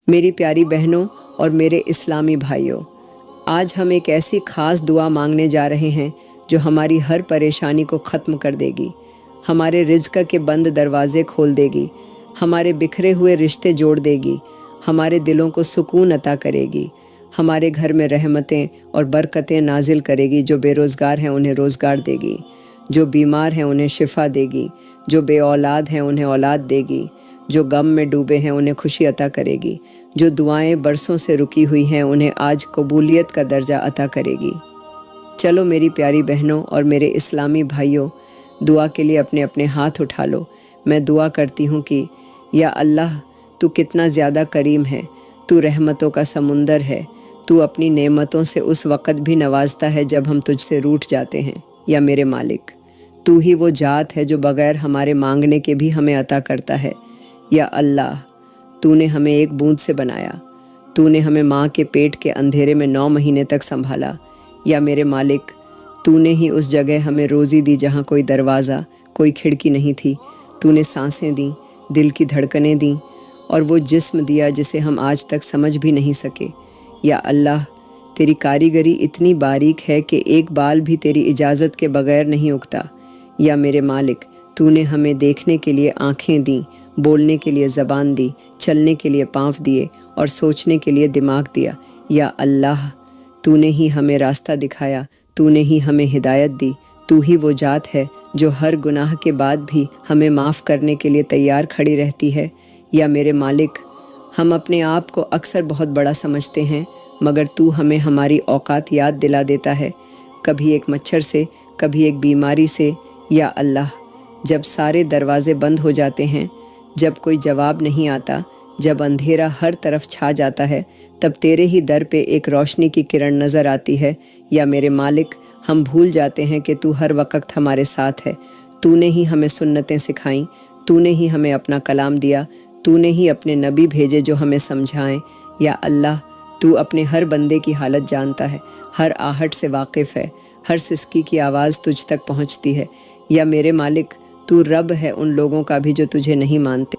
میری پیاری بہنوں اور میرے اسلامی بھائیوں، آج ہم ایک ایسی خاص دعا مانگنے جا رہے ہیں جو ہماری ہر پریشانی کو ختم کر دے گی، ہمارے رزق کے بند دروازے کھول دے گی، ہمارے بکھرے ہوئے رشتے جوڑ دے گی، ہمارے دلوں کو سکون عطا کرے گی، ہمارے گھر میں رحمتیں اور برکتیں نازل کرے گی۔ جو بے روزگار ہیں انہیں روزگار دے گی، جو بیمار ہیں انہیں شفا دے گی، جو بے اولاد ہیں انہیں اولاد دے گی، جو غم میں ڈوبے ہیں انہیں خوشی عطا کرے گی، جو دعائیں برسوں سے رکی ہوئی ہیں انہیں آج قبولیت کا درجہ عطا کرے گی۔ چلو میری پیاری بہنوں اور میرے اسلامی بھائیوں، دعا کے لیے اپنے اپنے ہاتھ اٹھا لو۔ میں دعا کرتی ہوں کہ یا اللہ، تو کتنا زیادہ کریم ہے، تو رحمتوں کا سمندر ہے، تو اپنی نعمتوں سے اس وقت بھی نوازتا ہے جب ہم تجھ سے روٹھ جاتے ہیں۔ یا میرے مالک، تو ہی وہ ذات ہے جو بغیر ہمارے مانگنے کے بھی ہمیں عطا کرتا ہے۔ یا اللہ، تو نے ہمیں ایک بوند سے بنایا، تو نے ہمیں ماں کے پیٹ کے اندھیرے میں 9 مہینے تک سنبھالا۔ یا میرے مالک، تو نے ہی اس جگہ ہمیں روزی دی جہاں کوئی دروازہ، کوئی کھڑکی نہیں تھی، تو نے سانسیں دیں، دل کی دھڑکنیں دیں، اور وہ جسم دیا جسے ہم آج تک سمجھ بھی نہیں سکے۔ یا اللہ، تیری کاریگری اتنی باریک ہے کہ ایک بال بھی تیری اجازت کے بغیر نہیں اگتا۔ یا میرے مالک، تو نے ہمیں دیکھنے کے لیے آنکھیں دیں، بولنے کے لیے زبان دی، چلنے کے لیے پاؤں دیے اور سوچنے کے لیے دماغ دیا۔ یا اللہ، تو نے ہی ہمیں راستہ دکھایا، تو نے ہی ہمیں ہدایت دی، تو ہی وہ ذات ہے جو ہر گناہ کے بعد بھی ہمیں معاف کرنے کے لیے تیار کھڑی رہتی ہے۔ یا میرے مالک، ہم اپنے آپ کو اکثر بہت بڑا سمجھتے ہیں، مگر تو ہمیں ہماری اوقات یاد دلا دیتا ہے، کبھی ایک مچھر سے، کبھی ایک بیماری سے۔ یا اللہ، جب سارے دروازے بند ہو جاتے ہیں، جب کوئی جواب نہیں آتا، جب اندھیرا ہر طرف چھا جاتا ہے، تب تیرے ہی در پہ ایک روشنی کی کرن نظر آتی ہے۔ یا میرے مالک، ہم بھول جاتے ہیں کہ تو ہر وقت ہمارے ساتھ ہے، تو نے ہی ہمیں سنتیں سکھائیں، تو نے ہی ہمیں اپنا کلام دیا، تو نے ہی اپنے نبی بھیجے جو ہمیں سمجھائیں۔ یا اللہ، تو اپنے ہر بندے کی حالت جانتا ہے، ہر آہٹ سے واقف ہے، ہر سسکی کی آواز تجھ تک پہنچتی ہے۔ یا میرے مالک، تو رب ہے ان لوگوں کا بھی جو تجھے نہیں مانتے،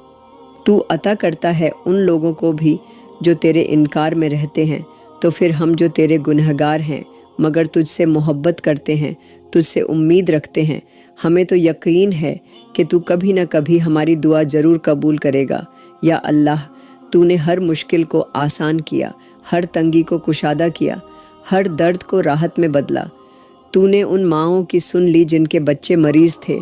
تو عطا کرتا ہے ان لوگوں کو بھی جو تیرے انکار میں رہتے ہیں۔ تو پھر ہم جو تیرے گنہگار ہیں مگر تجھ سے محبت کرتے ہیں، تجھ سے امید رکھتے ہیں، ہمیں تو یقین ہے کہ تو کبھی نہ کبھی ہماری دعا ضرور قبول کرے گا۔ یا اللہ، تو نے ہر مشکل کو آسان کیا، ہر تنگی کو کشادہ کیا، ہر درد کو راحت میں بدلا۔ تو نے ان ماؤں کی سن لی جن کے بچے مریض تھے،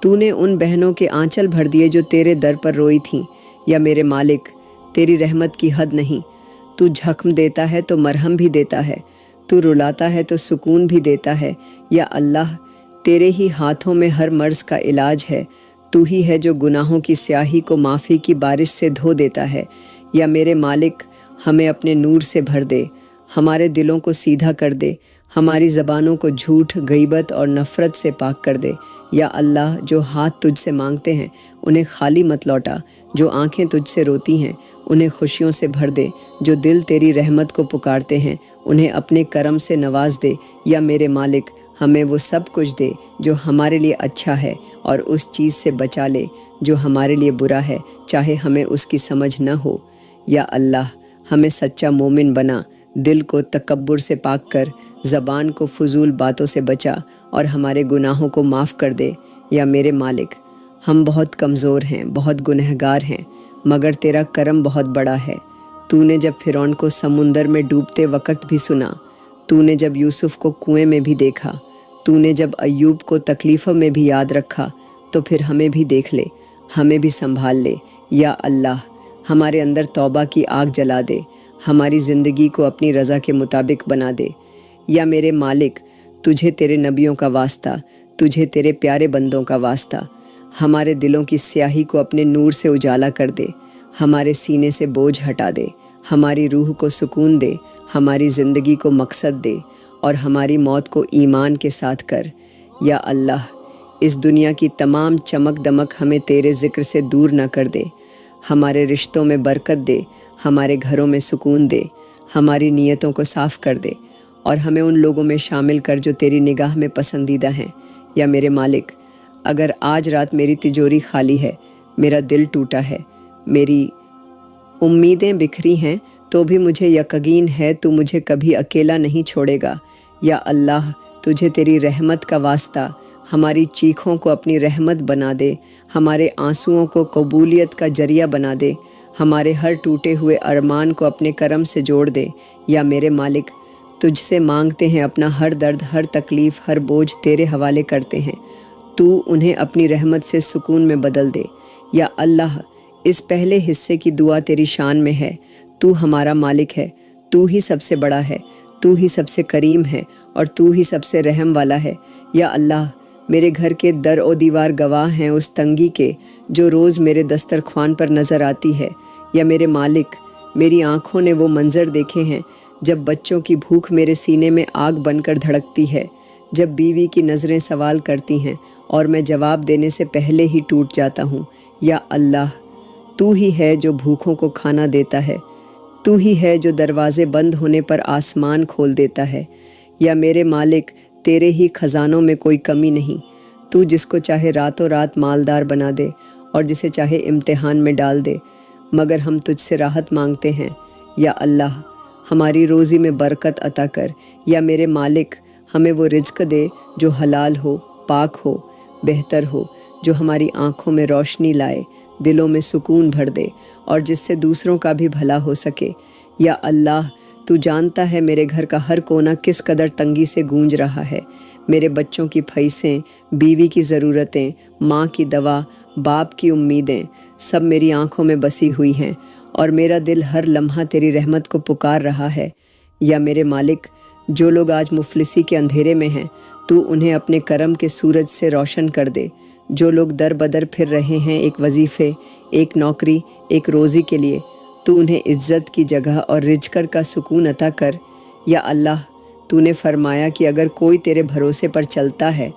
تو نے ان بہنوں کے آنچل بھر دیے جو تیرے در پر روئی تھیں۔ یا میرے مالک، تیری رحمت کی حد نہیں، تو زخم دیتا ہے تو مرہم بھی دیتا ہے، تو رلاتا ہے تو سکون بھی دیتا ہے۔ یا اللہ، تیرے ہی ہاتھوں میں ہر مرض کا علاج ہے، تو ہی ہے جو گناہوں کی سیاہی کو معافی کی بارش سے دھو دیتا ہے۔ یا میرے مالک، ہمیں اپنے نور سے بھر دے، ہمارے دلوں کو سیدھا کر دے، ہماری زبانوں کو جھوٹ، غیبت اور نفرت سے پاک کر دے۔ یا اللہ، جو ہاتھ تجھ سے مانگتے ہیں انہیں خالی مت لوٹا، جو آنکھیں تجھ سے روتی ہیں انہیں خوشیوں سے بھر دے، جو دل تیری رحمت کو پکارتے ہیں انہیں اپنے کرم سے نواز دے۔ یا میرے مالک، ہمیں وہ سب کچھ دے جو ہمارے لیے اچھا ہے، اور اس چیز سے بچا لے جو ہمارے لیے برا ہے، چاہے ہمیں اس کی سمجھ نہ ہو۔ یا اللہ، ہمیں سچا مومن بنا، دل کو تکبر سے پاک کر، زبان کو فضول باتوں سے بچا، اور ہمارے گناہوں کو معاف کر دے۔ یا میرے مالک، ہم بہت کمزور ہیں، بہت گنہگار ہیں، مگر تیرا کرم بہت بڑا ہے۔ تو نے جب فرعون کو سمندر میں ڈوبتے وقت بھی سنا، تو نے جب یوسف کو کنویں میں بھی دیکھا، تو نے جب ایوب کو تکلیفوں میں بھی یاد رکھا، تو پھر ہمیں بھی دیکھ لے، ہمیں بھی سنبھال لے۔ یا اللہ، ہمارے اندر توبہ کی آگ جلا دے، ہماری زندگی کو اپنی رضا کے مطابق بنا دے۔ یا میرے مالک، تجھے تیرے نبیوں کا واسطہ، تجھے تیرے پیارے بندوں کا واسطہ، ہمارے دلوں کی سیاہی کو اپنے نور سے اجالا کر دے، ہمارے سینے سے بوجھ ہٹا دے، ہماری روح کو سکون دے، ہماری زندگی کو مقصد دے، اور ہماری موت کو ایمان کے ساتھ کر۔ یا اللہ، اس دنیا کی تمام چمک دمک ہمیں تیرے ذکر سے دور نہ کر دے، ہمارے رشتوں میں برکت دے، ہمارے گھروں میں سکون دے، ہماری نیتوں کو صاف کر دے، اور ہمیں ان لوگوں میں شامل کر جو تیری نگاہ میں پسندیدہ ہیں۔ یا میرے مالک، اگر آج رات میری تجوری خالی ہے، میرا دل ٹوٹا ہے، میری امیدیں بکھری ہیں تو بھی مجھے یقین ہے تو مجھے کبھی اکیلا نہیں چھوڑے گا۔ یا اللہ، تجھے تیری رحمت کا واسطہ ہماری چیخوں کو اپنی رحمت بنا دے، ہمارے آنسوؤں کو قبولیت کا ذریعہ بنا دے، ہمارے ہر ٹوٹے ہوئے ارمان کو اپنے کرم سے جوڑ دے۔ یا میرے مالک، تجھ سے مانگتے ہیں، اپنا ہر درد، ہر تکلیف، ہر بوجھ تیرے حوالے کرتے ہیں، تو انہیں اپنی رحمت سے سکون میں بدل دے۔ یا اللہ، اس پہلے حصے کی دعا تیری شان میں ہے۔ تو ہمارا مالک ہے، تو ہی سب سے بڑا ہے، تو ہی سب سے کریم ہے، اور تو ہی سب سے رحم والا ہے۔ یا اللہ، میرے گھر کے در و دیوار گواہ ہیں اس تنگی کے جو روز میرے دسترخوان پر نظر آتی ہے۔ یا میرے مالک، میری آنکھوں نے وہ منظر دیکھے ہیں جب بچوں کی بھوک میرے سینے میں آگ بن کر دھڑکتی ہے، جب بیوی کی نظریں سوال کرتی ہیں اور میں جواب دینے سے پہلے ہی ٹوٹ جاتا ہوں۔ یا اللہ، تو ہی ہے جو بھوکوں کو کھانا دیتا ہے، تو ہی ہے جو دروازے بند ہونے پر آسمان کھول دیتا ہے۔ یا میرے مالک، تیرے ہی خزانوں میں کوئی کمی نہیں، تو جس کو چاہے راتوں رات مالدار بنا دے اور جسے چاہے امتحان میں ڈال دے، مگر ہم تجھ سے راحت مانگتے ہیں۔ یا اللہ، ہماری روزی میں برکت عطا کر۔ یا میرے مالک، ہمیں وہ رزق دے جو حلال ہو، پاک ہو، بہتر ہو، جو ہماری آنکھوں میں روشنی لائے، دلوں میں سکون بھر دے، اور جس سے دوسروں کا بھی بھلا ہو سکے۔ یا اللہ، تو جانتا ہے میرے گھر کا ہر کونا کس قدر تنگی سے گونج رہا ہے۔ میرے بچوں کی فیسیں، بیوی کی ضرورتیں، ماں کی دوا، باپ کی امیدیں، سب میری آنکھوں میں بسی ہوئی ہیں، اور میرا دل ہر لمحہ تیری رحمت کو پکار رہا ہے۔ یا میرے مالک، جو لوگ آج مفلسی کے اندھیرے میں ہیں، تو انہیں اپنے کرم کے سورج سے روشن کر دے۔ جو لوگ در بدر پھر رہے ہیں ایک وظیفے، ایک نوکری، ایک روزی کے لیے، تو انہیں عزت کی جگہ اور رزق کا سکون عطا کر۔ یا اللہ، تو نے فرمایا کہ اگر کوئی تیرے بھروسے پر چلتا ہے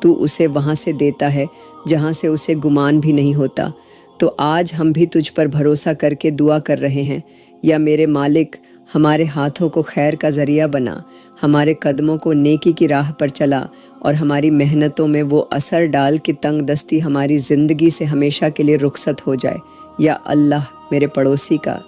تو اسے وہاں سے دیتا ہے جہاں سے اسے گمان بھی نہیں ہوتا۔ تو آج ہم بھی تجھ پر بھروسہ کر کے دعا کر رہے ہیں۔ یا میرے مالک، ہمارے ہاتھوں کو خیر کا ذریعہ بنا، ہمارے قدموں کو نیکی کی راہ پر چلا، اور ہماری محنتوں میں وہ اثر ڈال کہ تنگ دستی ہماری زندگی سے ہمیشہ کے لیے رخصت ہو جائے۔ یا اللہ، میرے پڑوسی کا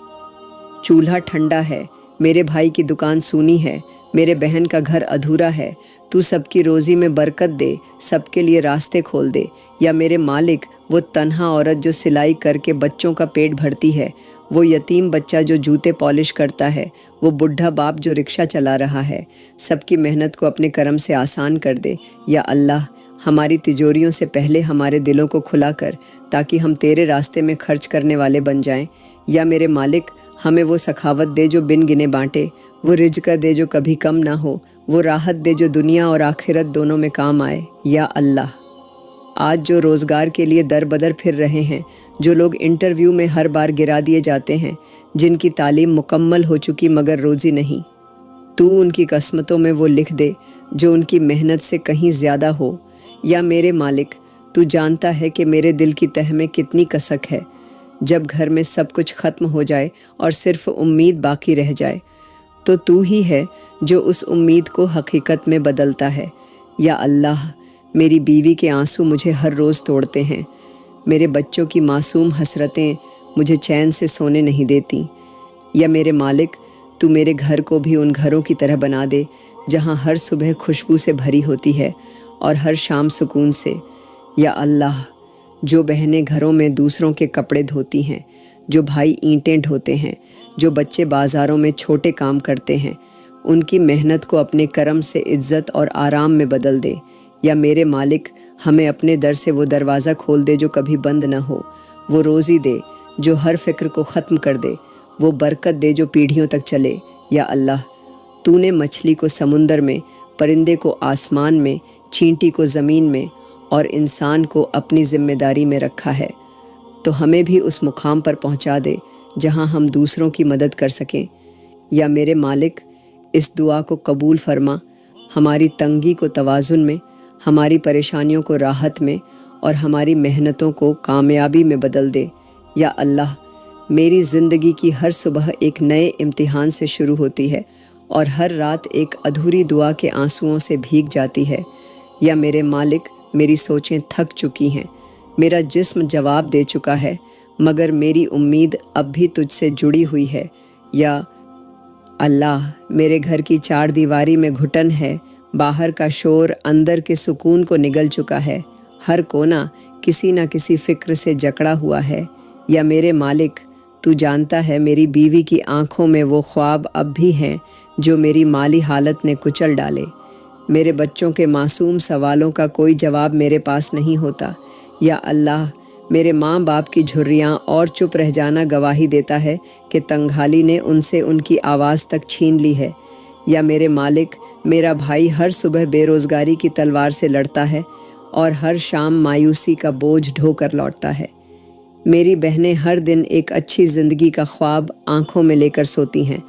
چولہا ٹھنڈا ہے، میرے بھائی کی دکان سونی ہے، میرے بہن کا گھر ادھورا ہے، تو سب کی روزی میں برکت دے، سب کے لیے راستے کھول دے۔ یا میرے مالک، وہ تنہا عورت جو سلائی کر کے بچوں کا پیٹ بھرتی ہے، وہ یتیم بچہ جو جوتے پالش کرتا ہے، وہ بڈھا باپ جو رکشہ چلا رہا ہے، سب کی محنت کو اپنے کرم سے آسان کر دے۔ یا اللہ، ہماری تجوریوں سے پہلے ہمارے دلوں کو کھلا کر، تاکہ ہم تیرے راستے میں خرچ کرنے والے بن جائیں۔ یا میرے مالک، ہمیں وہ سخاوت دے جو بن گنے بانٹے، وہ رزق دے جو کبھی کم نہ ہو، وہ راحت دے جو دنیا اور آخرت دونوں میں کام آئے۔ یا اللہ، آج جو روزگار کے لیے در بدر پھر رہے ہیں، جو لوگ انٹرویو میں ہر بار گرا دیے جاتے ہیں، جن کی تعلیم مکمل ہو چکی مگر روزی نہیں، تو ان کی قسمتوں میں وہ لکھ دے جو ان کی محنت سے کہیں زیادہ ہو۔ یا میرے مالک، تو جانتا ہے کہ میرے دل کی تہ میں کتنی کسک ہے۔ جب گھر میں سب کچھ ختم ہو جائے اور صرف امید باقی رہ جائے، تو ہی ہے جو اس امید کو حقیقت میں بدلتا ہے۔ یا اللہ، میری بیوی کے آنسو مجھے ہر روز توڑتے ہیں، میرے بچوں کی معصوم حسرتیں مجھے چین سے سونے نہیں دیتی۔ یا میرے مالک، تو میرے گھر کو بھی ان گھروں کی طرح بنا دے جہاں ہر صبح خوشبو سے بھری ہوتی ہے اور ہر شام سکون سے۔ یا اللہ، جو بہنیں گھروں میں دوسروں کے کپڑے دھوتی ہیں، جو بھائی اینٹیں ڈھوتے ہیں، جو بچے بازاروں میں چھوٹے کام کرتے ہیں، ان کی محنت کو اپنے کرم سے عزت اور آرام میں بدل دے۔ یا میرے مالک، ہمیں اپنے در سے وہ دروازہ کھول دے جو کبھی بند نہ ہو، وہ روزی دے جو ہر فکر کو ختم کر دے، وہ برکت دے جو پیڑھیوں تک چلے۔ یا اللہ، تو نے مچھلی کو سمندر میں، پرندے کو آسمان میں، چینٹی کو زمین میں، اور انسان کو اپنی ذمہ داری میں رکھا ہے، تو ہمیں بھی اس مقام پر پہنچا دے جہاں ہم دوسروں کی مدد کر سکیں۔ یا میرے مالک، اس دعا کو قبول فرما، ہماری تنگی کو توازن میں، ہماری پریشانیوں کو راحت میں، اور ہماری محنتوں کو کامیابی میں بدل دے۔ یا اللہ، میری زندگی کی ہر صبح ایک نئے امتحان سے شروع ہوتی ہے، اور ہر رات ایک ادھوری دعا کے آنسوؤں سے بھیگ جاتی ہے۔ یا میرے مالک، میری سوچیں تھک چکی ہیں، میرا جسم جواب دے چکا ہے، مگر میری امید اب بھی تجھ سے جڑی ہوئی ہے۔ یا اللہ، میرے گھر کی چار دیواری میں گھٹن ہے، باہر کا شور اندر کے سکون کو نگل چکا ہے، ہر کونا کسی نہ کسی فکر سے جکڑا ہوا ہے۔ یا میرے مالک، تو جانتا ہے میری بیوی کی آنکھوں میں وہ خواب اب بھی ہیں جو میری مالی حالت نے کچل ڈالے۔ میرے بچوں کے معصوم سوالوں کا کوئی جواب میرے پاس نہیں ہوتا۔ یا اللہ، میرے ماں باپ کی جھریاں اور چپ رہ جانا گواہی دیتا ہے کہ تنگحالی نے ان سے ان کی آواز تک چھین لی ہے۔ یا میرے مالک، میرا بھائی ہر صبح بے روزگاری کی تلوار سے لڑتا ہے اور ہر شام مایوسی کا بوجھ ڈھو کر لوٹتا ہے۔ میری بہنیں ہر دن ایک اچھی زندگی کا خواب آنکھوں میں لے کر سوتی ہیں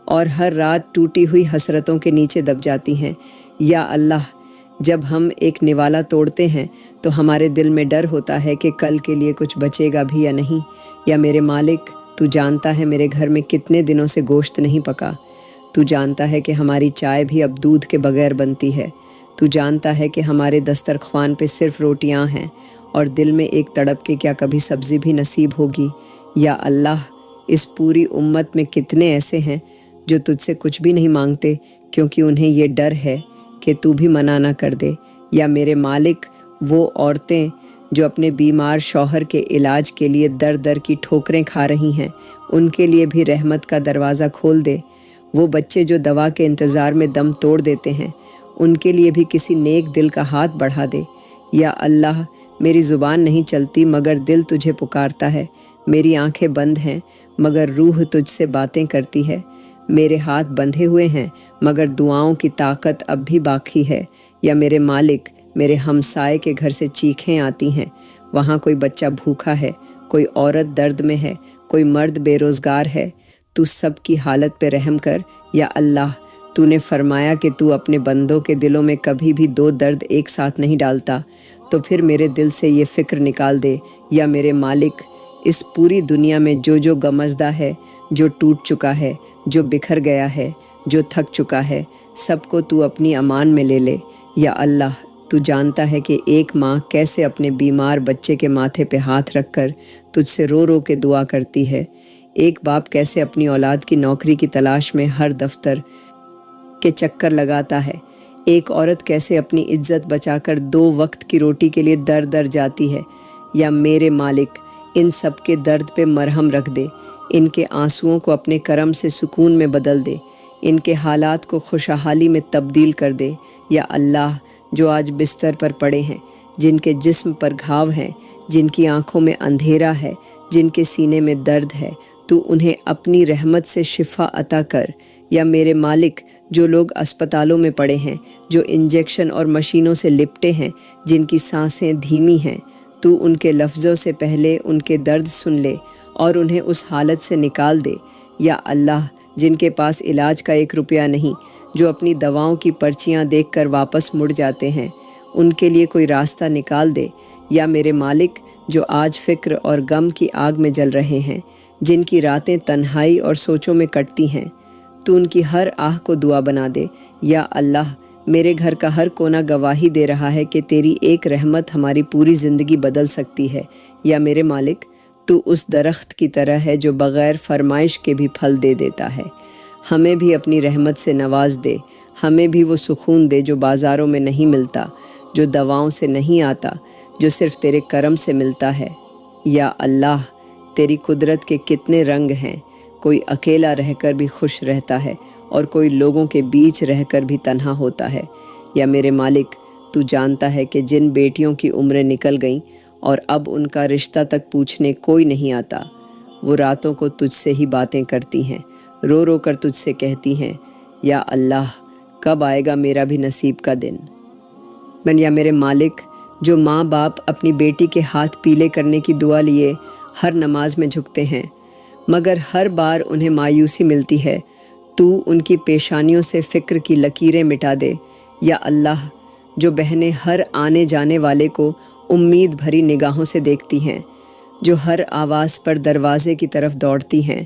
اور ہر رات ٹوٹی ہوئی حسرتوں کے نیچے دب جاتی ہیں۔ یا اللہ، جب ہم ایک نوالا توڑتے ہیں تو ہمارے دل میں ڈر ہوتا ہے کہ کل کے لیے کچھ بچے گا بھی یا نہیں۔ یا میرے مالک، تو جانتا ہے میرے گھر میں کتنے دنوں سے گوشت نہیں پکا۔ تو جانتا ہے کہ ہماری چائے بھی اب دودھ کے بغیر بنتی ہے۔ تو جانتا ہے کہ ہمارے دسترخوان پہ صرف روٹیاں ہیں اور دل میں ایک تڑپ کے کیا کبھی سبزی بھی نصیب ہوگی۔ یا اللہ، اس پوری امت میں کتنے ایسے ہیں جو تجھ سے کچھ بھی نہیں مانگتے کیونکہ انہیں یہ ڈر ہے کہ تو بھی منع نہ کر دے۔ یا میرے مالک، وہ عورتیں جو اپنے بیمار شوہر کے علاج کے لیے در در کی ٹھوکریں کھا رہی ہیں، ان کے لیے بھی رحمت کا دروازہ کھول دے۔ وہ بچے جو دوا کے انتظار میں دم توڑ دیتے ہیں، ان کے لیے بھی کسی نیک دل کا ہاتھ بڑھا دے۔ یا اللہ، میری زبان نہیں چلتی مگر دل تجھے پکارتا ہے، میری آنکھیں بند ہیں مگر روح تجھ سے باتیں کرتی ہے، میرے ہاتھ بندھے ہوئے ہیں مگر دعاؤں کی طاقت اب بھی باقی ہے۔ یا میرے مالک، میرے ہمسائے کے گھر سے چیخیں آتی ہیں، وہاں کوئی بچہ بھوکا ہے، کوئی عورت درد میں ہے، کوئی مرد بے روزگار ہے۔ تو سب کی حالت پہ رحم کر۔ یا اللہ، تو نے فرمایا کہ تو اپنے بندوں کے دلوں میں کبھی بھی دو درد ایک ساتھ نہیں ڈالتا، تو پھر میرے دل سے یہ فکر نکال دے۔ یا میرے مالک، اس پوری دنیا میں جو گمزدہ ہے، جو ٹوٹ چکا ہے، جو بکھر گیا ہے، جو تھک چکا ہے، سب کو تو اپنی امان میں لے لے۔ یا اللہ، تو جانتا ہے کہ ایک ماں کیسے اپنے بیمار بچے کے ماتھے پہ ہاتھ رکھ کر تجھ سے رو رو کے دعا کرتی ہے، ایک باپ کیسے اپنی اولاد کی نوکری کی تلاش میں ہر دفتر کے چکر لگاتا ہے، ایک عورت کیسے اپنی عزت بچا کر 2 وقت کی روٹی کے لیے در در جاتی ہے۔ یا میرے مالک، ان سب کے درد پہ مرہم رکھ دے، ان کے آنسوؤں کو اپنے کرم سے سکون میں بدل دے، ان کے حالات کو خوشحالی میں تبدیل کر دے۔ یا اللہ، جو آج بستر پر پڑے ہیں، جن کے جسم پر گھاؤ ہیں، جن کی آنکھوں میں اندھیرا ہے، جن کے سینے میں درد ہے، تو انہیں اپنی رحمت سے شفا عطا کر۔ یا میرے مالک، جو لوگ اسپتالوں میں پڑے ہیں، جو انجیکشن اور مشینوں سے لپٹے ہیں، جن کی سانسیں دھیمی ہیں، تو ان کے لفظوں سے پہلے ان کے درد سن لے اور انہیں اس حالت سے نکال دے۔ یا اللہ، جن کے پاس علاج کا 1 روپیہ نہیں، جو اپنی دواؤں کی پرچیاں دیکھ کر واپس مڑ جاتے ہیں، ان کے لیے کوئی راستہ نکال دے۔ یا میرے مالک، جو آج فکر اور غم کی آگ میں جل رہے ہیں، جن کی راتیں تنہائی اور سوچوں میں کٹتی ہیں، تو ان کی ہر آہ کو دعا بنا دے۔ یا اللہ، میرے گھر کا ہر کونا گواہی دے رہا ہے کہ تیری ایک رحمت ہماری پوری زندگی بدل سکتی ہے۔ یا میرے مالک، تو اس درخت کی طرح ہے جو بغیر فرمائش کے بھی پھل دے دیتا ہے، ہمیں بھی اپنی رحمت سے نواز دے، ہمیں بھی وہ سکون دے جو بازاروں میں نہیں ملتا، جو دواؤں سے نہیں آتا، جو صرف تیرے کرم سے ملتا ہے۔ یا اللہ، تیری قدرت کے کتنے رنگ ہیں، کوئی اکیلا رہ کر بھی خوش رہتا ہے اور کوئی لوگوں کے بیچ رہ کر بھی تنہا ہوتا ہے۔ یا میرے مالک، تو جانتا ہے کہ جن بیٹیوں کی عمریں نکل گئیں اور اب ان کا رشتہ تک پوچھنے کوئی نہیں آتا، وہ راتوں کو تجھ سے ہی باتیں کرتی ہیں، رو رو کر تجھ سے کہتی ہیں، یا اللہ، کب آئے گا میرا بھی نصیب کا دن۔ یا میرے مالک، جو ماں باپ اپنی بیٹی کے ہاتھ پیلے کرنے کی دعا لیے ہر نماز میں جھکتے ہیں مگر ہر بار انہیں مایوسی ملتی ہے، تو ان کی پیشانیوں سے فکر کی لکیریں مٹا دے۔ یا اللہ، جو بہنیں ہر آنے جانے والے کو امید بھری نگاہوں سے دیکھتی ہیں، جو ہر آواز پر دروازے کی طرف دوڑتی ہیں،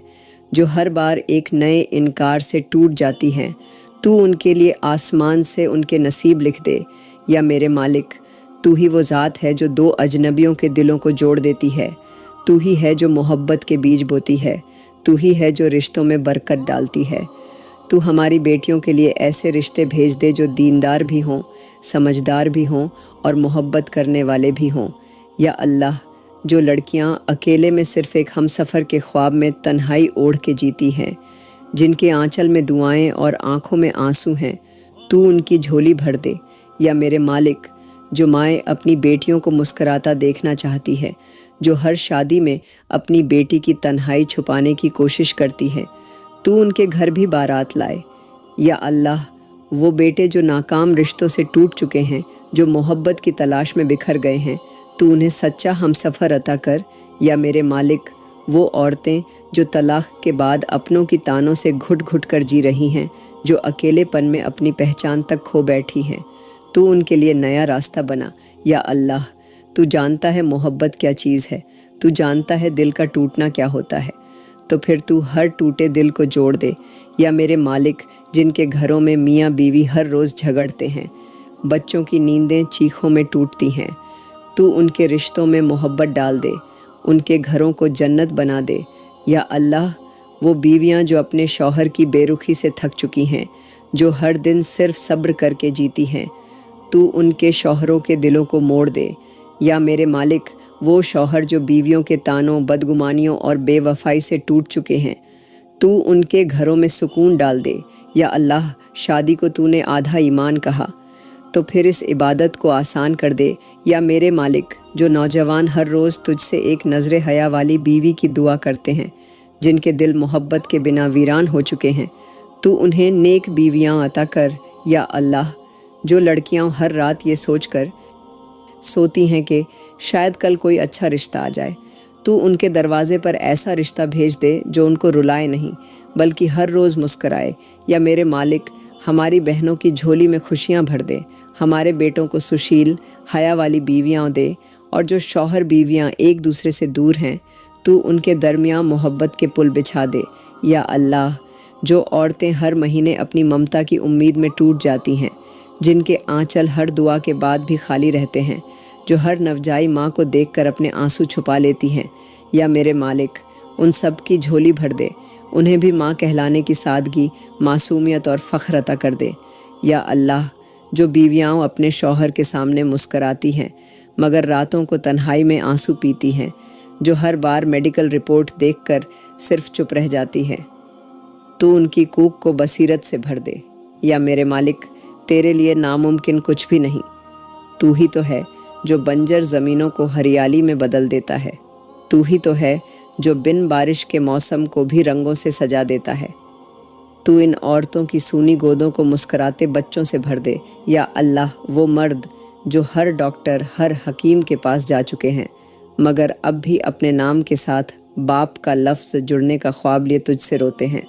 جو ہر بار ایک نئے انکار سے ٹوٹ جاتی ہیں، تو ان کے لیے آسمان سے ان کے نصیب لکھ دے۔ یا میرے مالک، تو ہی وہ ذات ہے جو 2 اجنبیوں کے دلوں کو جوڑ دیتی ہے، تو ہی ہے جو محبت کے بیج بوتی ہے، تو ہی ہے جو رشتوں میں برکت ڈالتی ہے۔ تو ہماری بیٹیوں کے لیے ایسے رشتے بھیج دے جو دیندار بھی ہوں، سمجھدار بھی ہوں اور محبت کرنے والے بھی ہوں۔ یا اللہ، جو لڑکیاں اکیلے میں صرف ایک ہم سفر کے خواب میں تنہائی اوڑھ کے جیتی ہیں، جن کے آنچل میں دعائیں اور آنکھوں میں آنسو ہیں، تو ان کی جھولی بھر دے۔ یا میرے مالک، جو مائیں اپنی بیٹیوں کو مسکراتا دیکھنا چاہتی ہے، جو ہر شادی میں اپنی بیٹی کی تنہائی چھپانے کی کوشش کرتی ہے، تو ان کے گھر بھی بارات لائے۔ یا اللہ، وہ بیٹے جو ناکام رشتوں سے ٹوٹ چکے ہیں، جو محبت کی تلاش میں بکھر گئے ہیں، تو انہیں سچا ہم سفر عطا کر۔ یا میرے مالک، وہ عورتیں جو طلاق کے بعد اپنوں کی تانوں سے گھٹ گھٹ کر جی رہی ہیں، جو اکیلے پن میں اپنی پہچان تک کھو بیٹھی ہیں، تو ان کے لیے نیا راستہ بنا۔ یا اللہ، تو جانتا ہے محبت کیا چیز ہے، تو جانتا ہے دل کا ٹوٹنا کیا ہوتا ہے، تو پھر تو ہر ٹوٹے دل کو جوڑ دے۔ یا میرے مالک، جن کے گھروں میں میاں بیوی ہر روز جھگڑتے ہیں، بچوں کی نیندیں چیخوں میں ٹوٹتی ہیں، تو ان کے رشتوں میں محبت ڈال دے، ان کے گھروں کو جنت بنا دے۔ یا اللہ، وہ بیویاں جو اپنے شوہر کی بے رخی سے تھک چکی ہیں، جو ہر دن صرف صبر کر کے جیتی ہیں، تو ان کے شوہروں کے دلوں کو موڑ دے۔ یا میرے مالک، وہ شوہر جو بیویوں کے طعنوں، بدگمانیوں اور بے وفائی سے ٹوٹ چکے ہیں، تو ان کے گھروں میں سکون ڈال دے۔ یا اللہ، شادی کو تو نے آدھا ایمان کہا، تو پھر اس عبادت کو آسان کر دے۔ یا میرے مالک، جو نوجوان ہر روز تجھ سے ایک نظر حیا والی بیوی کی دعا کرتے ہیں، جن کے دل محبت کے بنا ویران ہو چکے ہیں، تو انہیں نیک بیویاں عطا کر۔ یا اللہ، جو لڑکیاں ہر رات یہ سوچ کر سوتی ہیں کہ شاید کل کوئی اچھا رشتہ آ جائے، تو ان کے دروازے پر ایسا رشتہ بھیج دے جو ان کو رلائے نہیں بلکہ ہر روز مسکرائے۔ یا میرے مالک، ہماری بہنوں کی جھولی میں خوشیاں بھر دے، ہمارے بیٹوں کو سشیل حیا والی بیویاں دے، اور جو شوہر بیویاں ایک دوسرے سے دور ہیں، تو ان کے درمیان محبت کے پل بچھا دے۔ یا اللہ، جو عورتیں ہر مہینے اپنی ممتا کی امید میں ٹوٹ جاتی ہیں، جن کے آنچل ہر دعا کے بعد بھی خالی رہتے ہیں، جو ہر نوجائی ماں کو دیکھ کر اپنے آنسو چھپا لیتی ہیں، یا میرے مالک، ان سب کی جھولی بھر دے، انہیں بھی ماں کہلانے کی سادگی، معصومیت اور فخر عطا کر دے۔ یا اللہ، جو بیویاں اپنے شوہر کے سامنے مسکراتی ہیں مگر راتوں کو تنہائی میں آنسو پیتی ہیں، جو ہر بار میڈیکل رپورٹ دیکھ کر صرف چپ رہ جاتی ہے، تو ان کی کوک کو بصیرت سے بھر دے۔ یا میرے مالک، تیرے لیے ناممکن کچھ بھی نہیں، تو ہی تو ہے جو بنجر زمینوں کو ہریالی میں بدل دیتا ہے، تو ہی تو ہے جو بن بارش کے موسم کو بھی رنگوں سے سجا دیتا ہے، تو ان عورتوں کی سونی گودوں کو مسکراتے بچوں سے بھر دے۔ یا اللہ، وہ مرد جو ہر ڈاکٹر، ہر حکیم کے پاس جا چکے ہیں مگر اب بھی اپنے نام کے ساتھ باپ کا لفظ جڑنے کا خواب لیے تجھ سے روتے ہیں،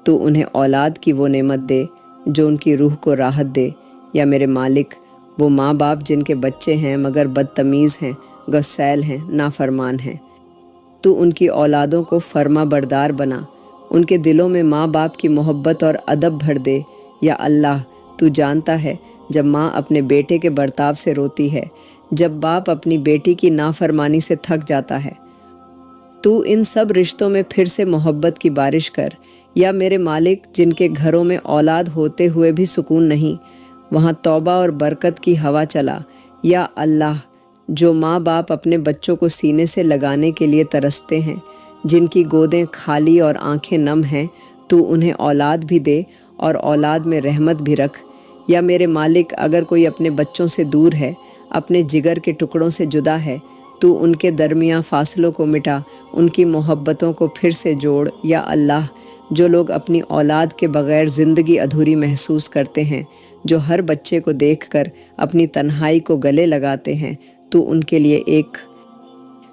تو انہیں اولاد کی وہ نعمت دے جو ان کی روح کو راحت دے۔ یا میرے مالک، وہ ماں باپ جن کے بچے ہیں مگر بدتمیز ہیں، غسیل ہیں، نافرمان ہیں، تو ان کی اولادوں کو فرما بردار بنا، ان کے دلوں میں ماں باپ کی محبت اور ادب بھر دے۔ یا اللہ، تو جانتا ہے جب ماں اپنے بیٹے کے برتاؤ سے روتی ہے، جب باپ اپنی بیٹی کی نافرمانی سے تھک جاتا ہے، تو ان سب رشتوں میں پھر سے محبت کی بارش کر۔ یا میرے مالک، جن کے گھروں میں اولاد ہوتے ہوئے بھی سکون نہیں، وہاں توبہ اور برکت کی ہوا چلا۔ یا اللہ، جو ماں باپ اپنے بچوں کو سینے سے لگانے کے لیے ترستے ہیں، جن کی گودیں خالی اور آنکھیں نم ہیں، تو انہیں اولاد بھی دے اور اولاد میں رحمت بھی رکھ۔ یا میرے مالک، اگر کوئی اپنے بچوں سے دور ہے، اپنے جگر کے ٹکڑوں سے جدا ہے، تو ان کے درمیان فاصلوں کو مٹا، ان کی محبتوں کو پھر سے جوڑ۔ یا اللہ، جو لوگ اپنی اولاد کے بغیر زندگی ادھوری محسوس کرتے ہیں، جو ہر بچے کو دیکھ کر اپنی تنہائی کو گلے لگاتے ہیں، تو ان کے لیے ایک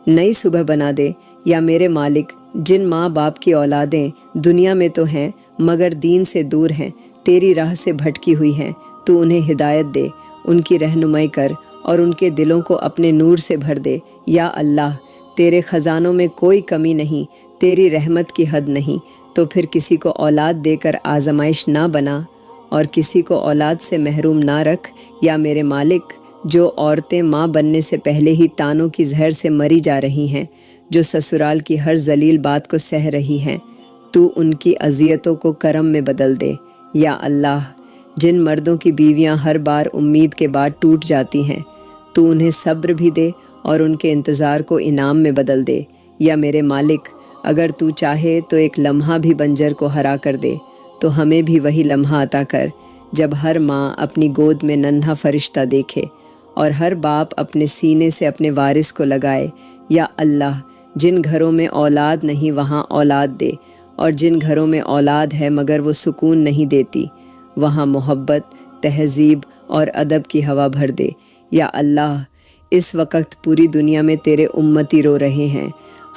نئی صبح بنا دے۔ یا میرے مالک، جن ماں باپ کی اولادیں دنیا میں تو ہیں مگر دین سے دور ہیں، تیری راہ سے بھٹکی ہوئی ہیں، تو انہیں ہدایت دے، ان کی رہنمائی کر اور ان کے دلوں کو اپنے نور سے بھر دے۔ یا اللہ، تیرے خزانوں میں کوئی کمی نہیں، تیری رحمت کی حد نہیں، تو پھر کسی کو اولاد دے کر آزمائش نہ بنا اور کسی کو اولاد سے محروم نہ رکھ۔ یا میرے مالک، جو عورتیں ماں بننے سے پہلے ہی تانوں کی زہر سے مری جا رہی ہیں، جو سسرال کی ہر ذلیل بات کو سہ رہی ہیں، تو ان کی اذیتوں کو کرم میں بدل دے۔ یا اللہ، جن مردوں کی بیویاں ہر بار امید کے بعد ٹوٹ جاتی ہیں، تو انہیں صبر بھی دے اور ان کے انتظار کو انعام میں بدل دے۔ یا میرے مالک، اگر تو چاہے تو ایک لمحہ بھی بنجر کو ہرا کر دے، تو ہمیں بھی وہی لمحہ عطا کر جب ہر ماں اپنی گود میں ننھا فرشتہ دیکھے اور ہر باپ اپنے سینے سے اپنے وارث کو لگائے۔ یا اللہ، جن گھروں میں اولاد نہیں وہاں اولاد دے، اور جن گھروں میں اولاد ہے مگر وہ سکون نہیں دیتی، وہاں محبت، تہذیب اور ادب کی ہوا بھر دے۔ یا اللہ، اس وقت پوری دنیا میں تیرے امتی رو رہے ہیں،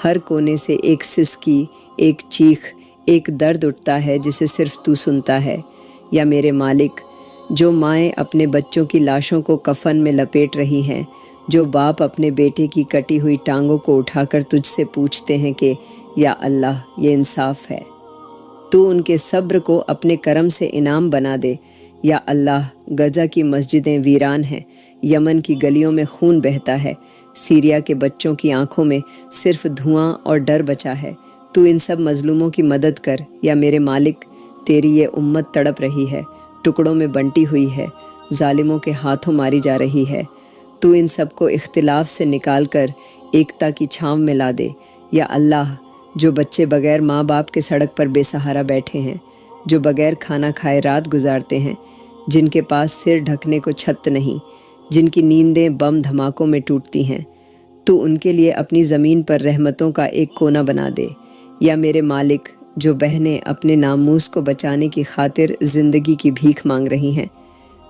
ہر کونے سے ایک سسکی، ایک چیخ، ایک درد اٹھتا ہے جسے صرف تو سنتا ہے۔ یا میرے مالک، جو مائیں اپنے بچوں کی لاشوں کو کفن میں لپیٹ رہی ہیں، جو باپ اپنے بیٹے کی کٹی ہوئی ٹانگوں کو اٹھا کر تجھ سے پوچھتے ہیں کہ یا اللہ یہ انصاف ہے، تو ان کے صبر کو اپنے کرم سے انعام بنا دے۔ یا اللہ، غزہ کی مسجدیں ویران ہیں، یمن کی گلیوں میں خون بہتا ہے، سیریا کے بچوں کی آنکھوں میں صرف دھواں اور ڈر بچا ہے، تو ان سب مظلوموں کی مدد کر۔ یا میرے مالک، تیری یہ امت تڑپ رہی ہے، ٹکڑوں میں بنٹی ہوئی ہے، ظالموں کے ہاتھوں ماری جا رہی ہے، تو ان سب کو اختلاف سے نکال کر ایکتا کی چھاؤں میں لا دے۔ یا اللہ، جو بچے بغیر ماں باپ کے سڑک پر بے سہارا بیٹھے ہیں، جو بغیر کھانا کھائے رات گزارتے ہیں، جن کے پاس سر ڈھکنے کو چھت نہیں، جن کی نیندیں بم دھماکوں میں ٹوٹتی ہیں، تو ان کے لیے اپنی زمین پر رحمتوں کا ایک کونا بنا دے۔ یا میرے مالک، جو بہنیں اپنے ناموس کو بچانے کی خاطر زندگی کی بھیک مانگ رہی ہیں،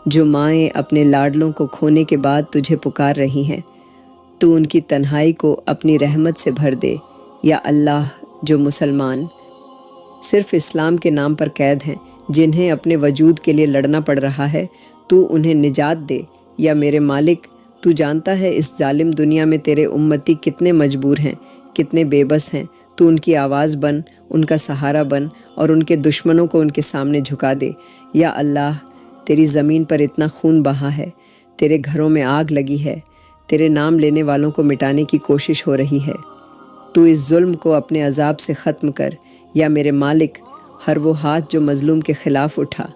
جو مائیں اپنے لاڈلوں کو کھونے کے بعد تجھے پکار رہی ہیں، تو ان کی تنہائی کو اپنی رحمت سے بھر دے۔ یا اللہ، جو مسلمان صرف اسلام کے نام پر قید ہیں، جنہیں اپنے وجود کے لیے لڑنا پڑ رہا ہے، تو انہیں نجات دے۔ یا میرے مالک، تو جانتا ہے اس ظالم دنیا میں تیرے امتی کتنے مجبور ہیں، کتنے بے بس ہیں، تو ان کی آواز بن، ان کا سہارا بن اور ان کے دشمنوں کو ان کے سامنے جھکا دے۔ یا اللہ، تیری زمین پر اتنا خون بہا ہے، تیرے گھروں میں آگ لگی ہے، تیرے نام لینے والوں کو مٹانے کی کوشش ہو رہی ہے، تو اس ظلم کو اپنے عذاب سے ختم کر۔ یا میرے مالک، ہر وہ ہاتھ جو مظلوم کے خلاف اٹھا،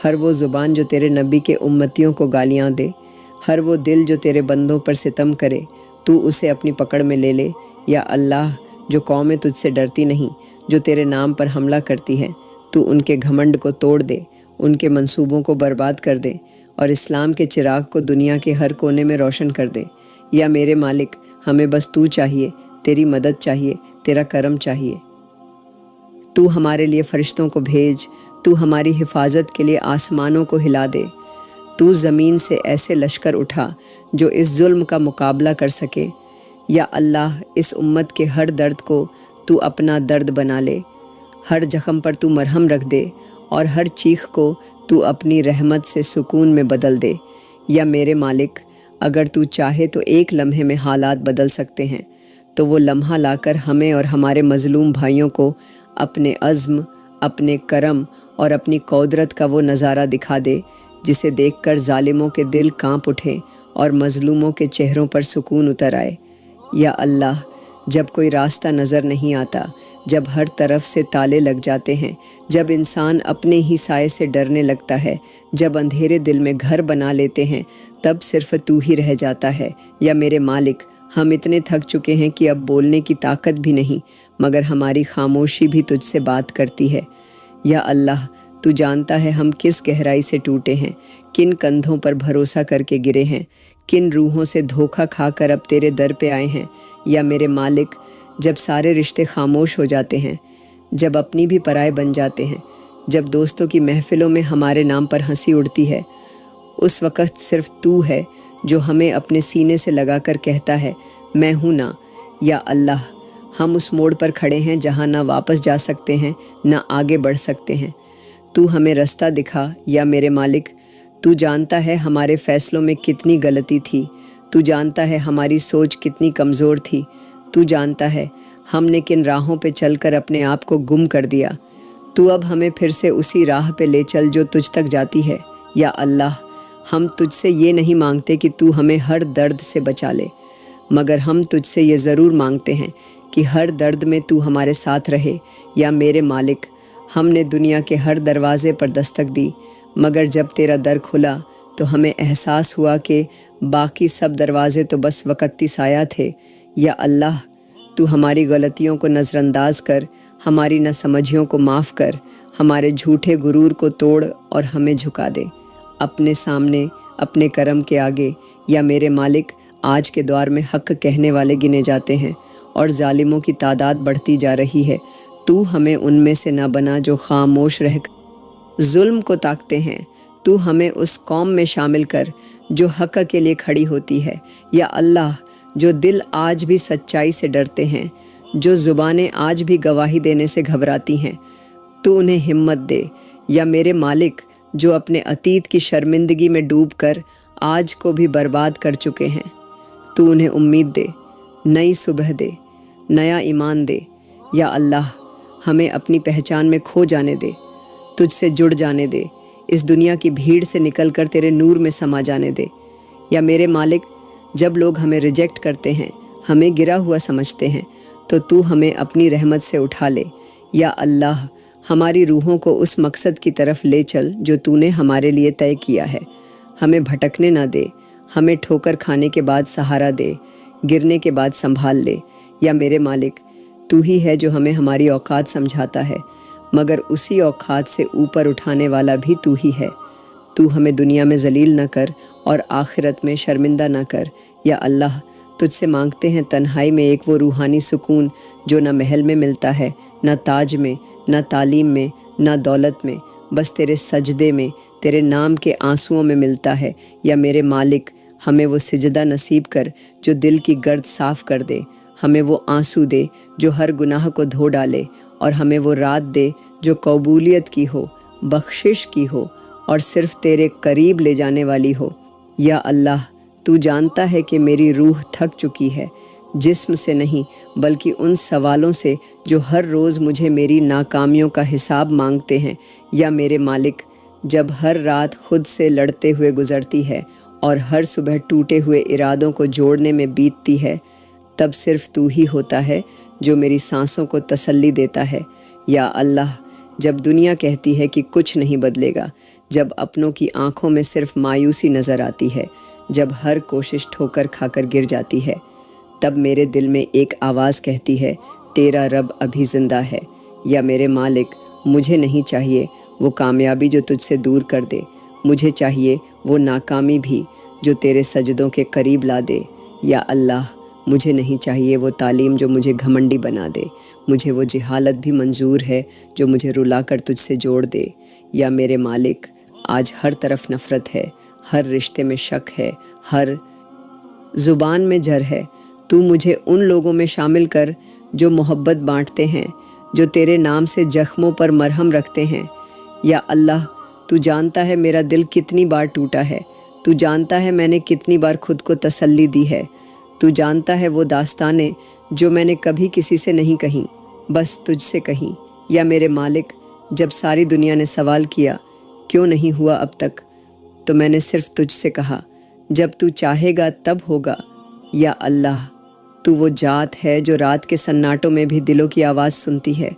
ہر وہ زبان جو تیرے نبی کے امتیوں کو گالیاں دے، ہر وہ دل جو تیرے بندوں پر ستم کرے، تو اسے اپنی پکڑ میں لے لے۔ یا اللہ، جو قومیں تجھ سے ڈرتی نہیں، جو تیرے نام پر حملہ کرتی ہیں، تو ان کے گھمنڈ کو توڑ دے، ان کے منصوبوں کو برباد کر دے اور اسلام کے چراغ کو دنیا کے ہر کونے میں روشن کر دے۔ یا میرے مالک، ہمیں بس تو چاہیے، تیری مدد چاہیے، تیرا کرم چاہیے۔ تو ہمارے لیے فرشتوں کو بھیج، تو ہماری حفاظت کے لیے آسمانوں کو ہلا دے، تو زمین سے ایسے لشکر اٹھا جو اس ظلم کا مقابلہ کر سکے۔ یا اللہ، اس امت کے ہر درد کو تو اپنا درد بنا لے، ہر زخم پر تو مرہم رکھ دے اور ہر چیخ کو تو اپنی رحمت سے سکون میں بدل دے۔ یا میرے مالک، اگر تو چاہے تو ایک لمحے میں حالات بدل سکتے ہیں، تو وہ لمحہ لا کر ہمیں اور ہمارے مظلوم بھائیوں کو اپنے عزم، اپنے کرم اور اپنی قدرت کا وہ نظارہ دکھا دے جسے دیکھ کر ظالموں کے دل کانپ اٹھے اور مظلوموں کے چہروں پر سکون اتر آئے۔ یا اللہ، جب کوئی راستہ نظر نہیں آتا، جب ہر طرف سے تالے لگ جاتے ہیں، جب انسان اپنے ہی سائے سے ڈرنے لگتا ہے، جب اندھیرے دل میں گھر بنا لیتے ہیں، تب صرف تو ہی رہ جاتا ہے۔ یا میرے مالک، ہم اتنے تھک چکے ہیں کہ اب بولنے کی طاقت بھی نہیں، مگر ہماری خاموشی بھی تجھ سے بات کرتی ہے۔ یا اللہ، تو جانتا ہے ہم کس گہرائی سے ٹوٹے ہیں، کن کندھوں پر بھروسہ کر کے گرے ہیں، کن روحوں سے دھوکہ کھا کر اب تیرے در پہ آئے ہیں۔ یا میرے مالک، جب سارے رشتے خاموش ہو جاتے ہیں، جب اپنی بھی پرائے بن جاتے ہیں، جب دوستوں کی محفلوں میں ہمارے نام پر ہنسی اڑتی ہے، اس وقت صرف تو ہے جو ہمیں اپنے سینے سے لگا کر کہتا ہے، میں ہوں نا۔ یا اللہ، ہم اس موڑ پر کھڑے ہیں جہاں نہ واپس جا سکتے ہیں، نہ آگے بڑھ سکتے ہیں، تو ہمیں رستہ دکھا۔ یا میرے مالک، تو جانتا ہے ہمارے فیصلوں میں کتنی غلطی تھی، تو جانتا ہے ہماری سوچ کتنی کمزور تھی، تو جانتا ہے ہم نے کن راہوں پہ چل کر اپنے آپ کو گم کر دیا، تو اب ہمیں پھر سے اسی راہ پہ لے چل جو تجھ تک جاتی ہے۔ یا اللہ، ہم تجھ سے یہ نہیں مانگتے کہ تو ہمیں ہر درد سے بچا لے، مگر ہم تجھ سے یہ ضرور مانگتے ہیں کہ ہر درد میں تو ہمارے ساتھ رہے۔ یا میرے مالک، ہم نے دنیا کے ہر دروازے پر دستک دی، مگر جب تیرا در کھلا تو ہمیں احساس ہوا کہ باقی سب دروازے تو بس وقتی سایہ تھے۔ یا اللہ، تو ہماری غلطیوں کو نظر انداز کر، ہماری ناسمجھیوں کو معاف کر، ہمارے جھوٹے غرور کو توڑ اور ہمیں جھکا دے اپنے سامنے، اپنے کرم کے آگے۔ یا میرے مالک، آج کے دور میں حق کہنے والے گنے جاتے ہیں اور ظالموں کی تعداد بڑھتی جا رہی ہے۔ تو ہمیں ان میں سے نہ بنا جو خاموش رہ کر ظلم کو تاکتے ہیں۔ تو ہمیں اس قوم میں شامل کر جو حق کے لیے کھڑی ہوتی ہے۔ یا اللہ، جو دل آج بھی سچائی سے ڈرتے ہیں، جو زبانیں آج بھی گواہی دینے سے گھبراتی ہیں، تو انہیں ہمت دے۔ یا میرے مالک، جو اپنے عتیت کی شرمندگی میں ڈوب کر آج کو بھی برباد کر چکے ہیں، تو انہیں امید دے، نئی صبح دے، نیا ایمان دے۔ یا اللہ، ہمیں اپنی پہچان میں کھو جانے دے، تجھ سے جڑ جانے دے، اس دنیا کی بھیڑ سے نکل کر تیرے نور میں سما جانے دے۔ یا میرے مالک، جب لوگ ہمیں ریجیکٹ کرتے ہیں، ہمیں گرا ہوا سمجھتے ہیں، تو ہمیں اپنی رحمت سے اٹھا لے۔ یا اللہ، ہماری روحوں کو اس مقصد کی طرف لے چل جو تو نے ہمارے لیے طے کیا ہے۔ ہمیں بھٹکنے نہ دے، ہمیں ٹھوکر کھانے کے بعد سہارا دے، گرنے کے بعد سنبھال لے۔ یا میرے مالک، تو ہی ہے جو ہمیں ہماری اوقات سمجھاتا ہے، مگر اسی اوقات سے اوپر اٹھانے والا بھی تو ہی ہے۔ تو ہمیں دنیا میں ذلیل نہ کر اور آخرت میں شرمندہ نہ کر۔ یا اللہ، تجھ سے مانگتے ہیں تنہائی میں ایک وہ روحانی سکون جو نہ محل میں ملتا ہے، نہ تاج میں، نہ تعلیم میں، نہ دولت میں، بس تیرے سجدے میں، تیرے نام کے آنسوؤں میں ملتا ہے۔ یا میرے مالک، ہمیں وہ سجدہ نصیب کر جو دل کی گرد صاف کر دے، ہمیں وہ آنسو دے جو ہر گناہ کو دھو ڈالے، اور ہمیں وہ رات دے جو قبولیت کی ہو، بخشش کی ہو اور صرف تیرے قریب لے جانے والی ہو۔ یا اللہ، تو جانتا ہے کہ میری روح تھک چکی ہے، جسم سے نہیں بلکہ ان سوالوں سے جو ہر روز مجھے میری ناکامیوں کا حساب مانگتے ہیں۔ یا میرے مالک، جب ہر رات خود سے لڑتے ہوئے گزرتی ہے اور ہر صبح ٹوٹے ہوئے ارادوں کو جوڑنے میں بیتتی ہے، تب صرف تو ہی ہوتا ہے جو میری سانسوں کو تسلی دیتا ہے۔ یا اللہ، جب دنیا کہتی ہے کہ کچھ نہیں بدلے گا، جب اپنوں کی آنکھوں میں صرف مایوسی نظر آتی ہے، جب ہر کوشش ٹھوکر کھا کر گر جاتی ہے، تب میرے دل میں ایک آواز کہتی ہے، تیرا رب ابھی زندہ ہے۔ یا میرے مالک، مجھے نہیں چاہیے وہ کامیابی جو تجھ سے دور کر دے، مجھے چاہیے وہ ناکامی بھی جو تیرے سجدوں کے قریب لا دے۔ یا اللہ، مجھے نہیں چاہیے وہ تعلیم جو مجھے گھمنڈی بنا دے، مجھے وہ جہالت بھی منظور ہے جو مجھے رلا کر تجھ سے جوڑ دے۔ یا میرے مالک، آج ہر طرف نفرت ہے، ہر رشتے میں شک ہے، ہر زبان میں جھر ہے۔ تو مجھے ان لوگوں میں شامل کر جو محبت بانٹتے ہیں، جو تیرے نام سے زخموں پر مرہم رکھتے ہیں۔ یا اللہ، تو جانتا ہے میرا دل کتنی بار ٹوٹا ہے، تو جانتا ہے میں نے کتنی بار خود کو تسلی دی ہے، تو جانتا ہے وہ داستانیں جو میں نے کبھی کسی سے نہیں کہیں، بس تجھ سے کہیں۔ یا میرے مالک، جب ساری دنیا نے سوال کیا کیوں نہیں ہوا اب تک، تو میں نے صرف تجھ سے کہا، جب تو چاہے گا تب ہوگا۔ یا اللہ، تو وہ ذات ہے جو رات کے سناٹوں میں بھی دلوں کی آواز سنتی ہے،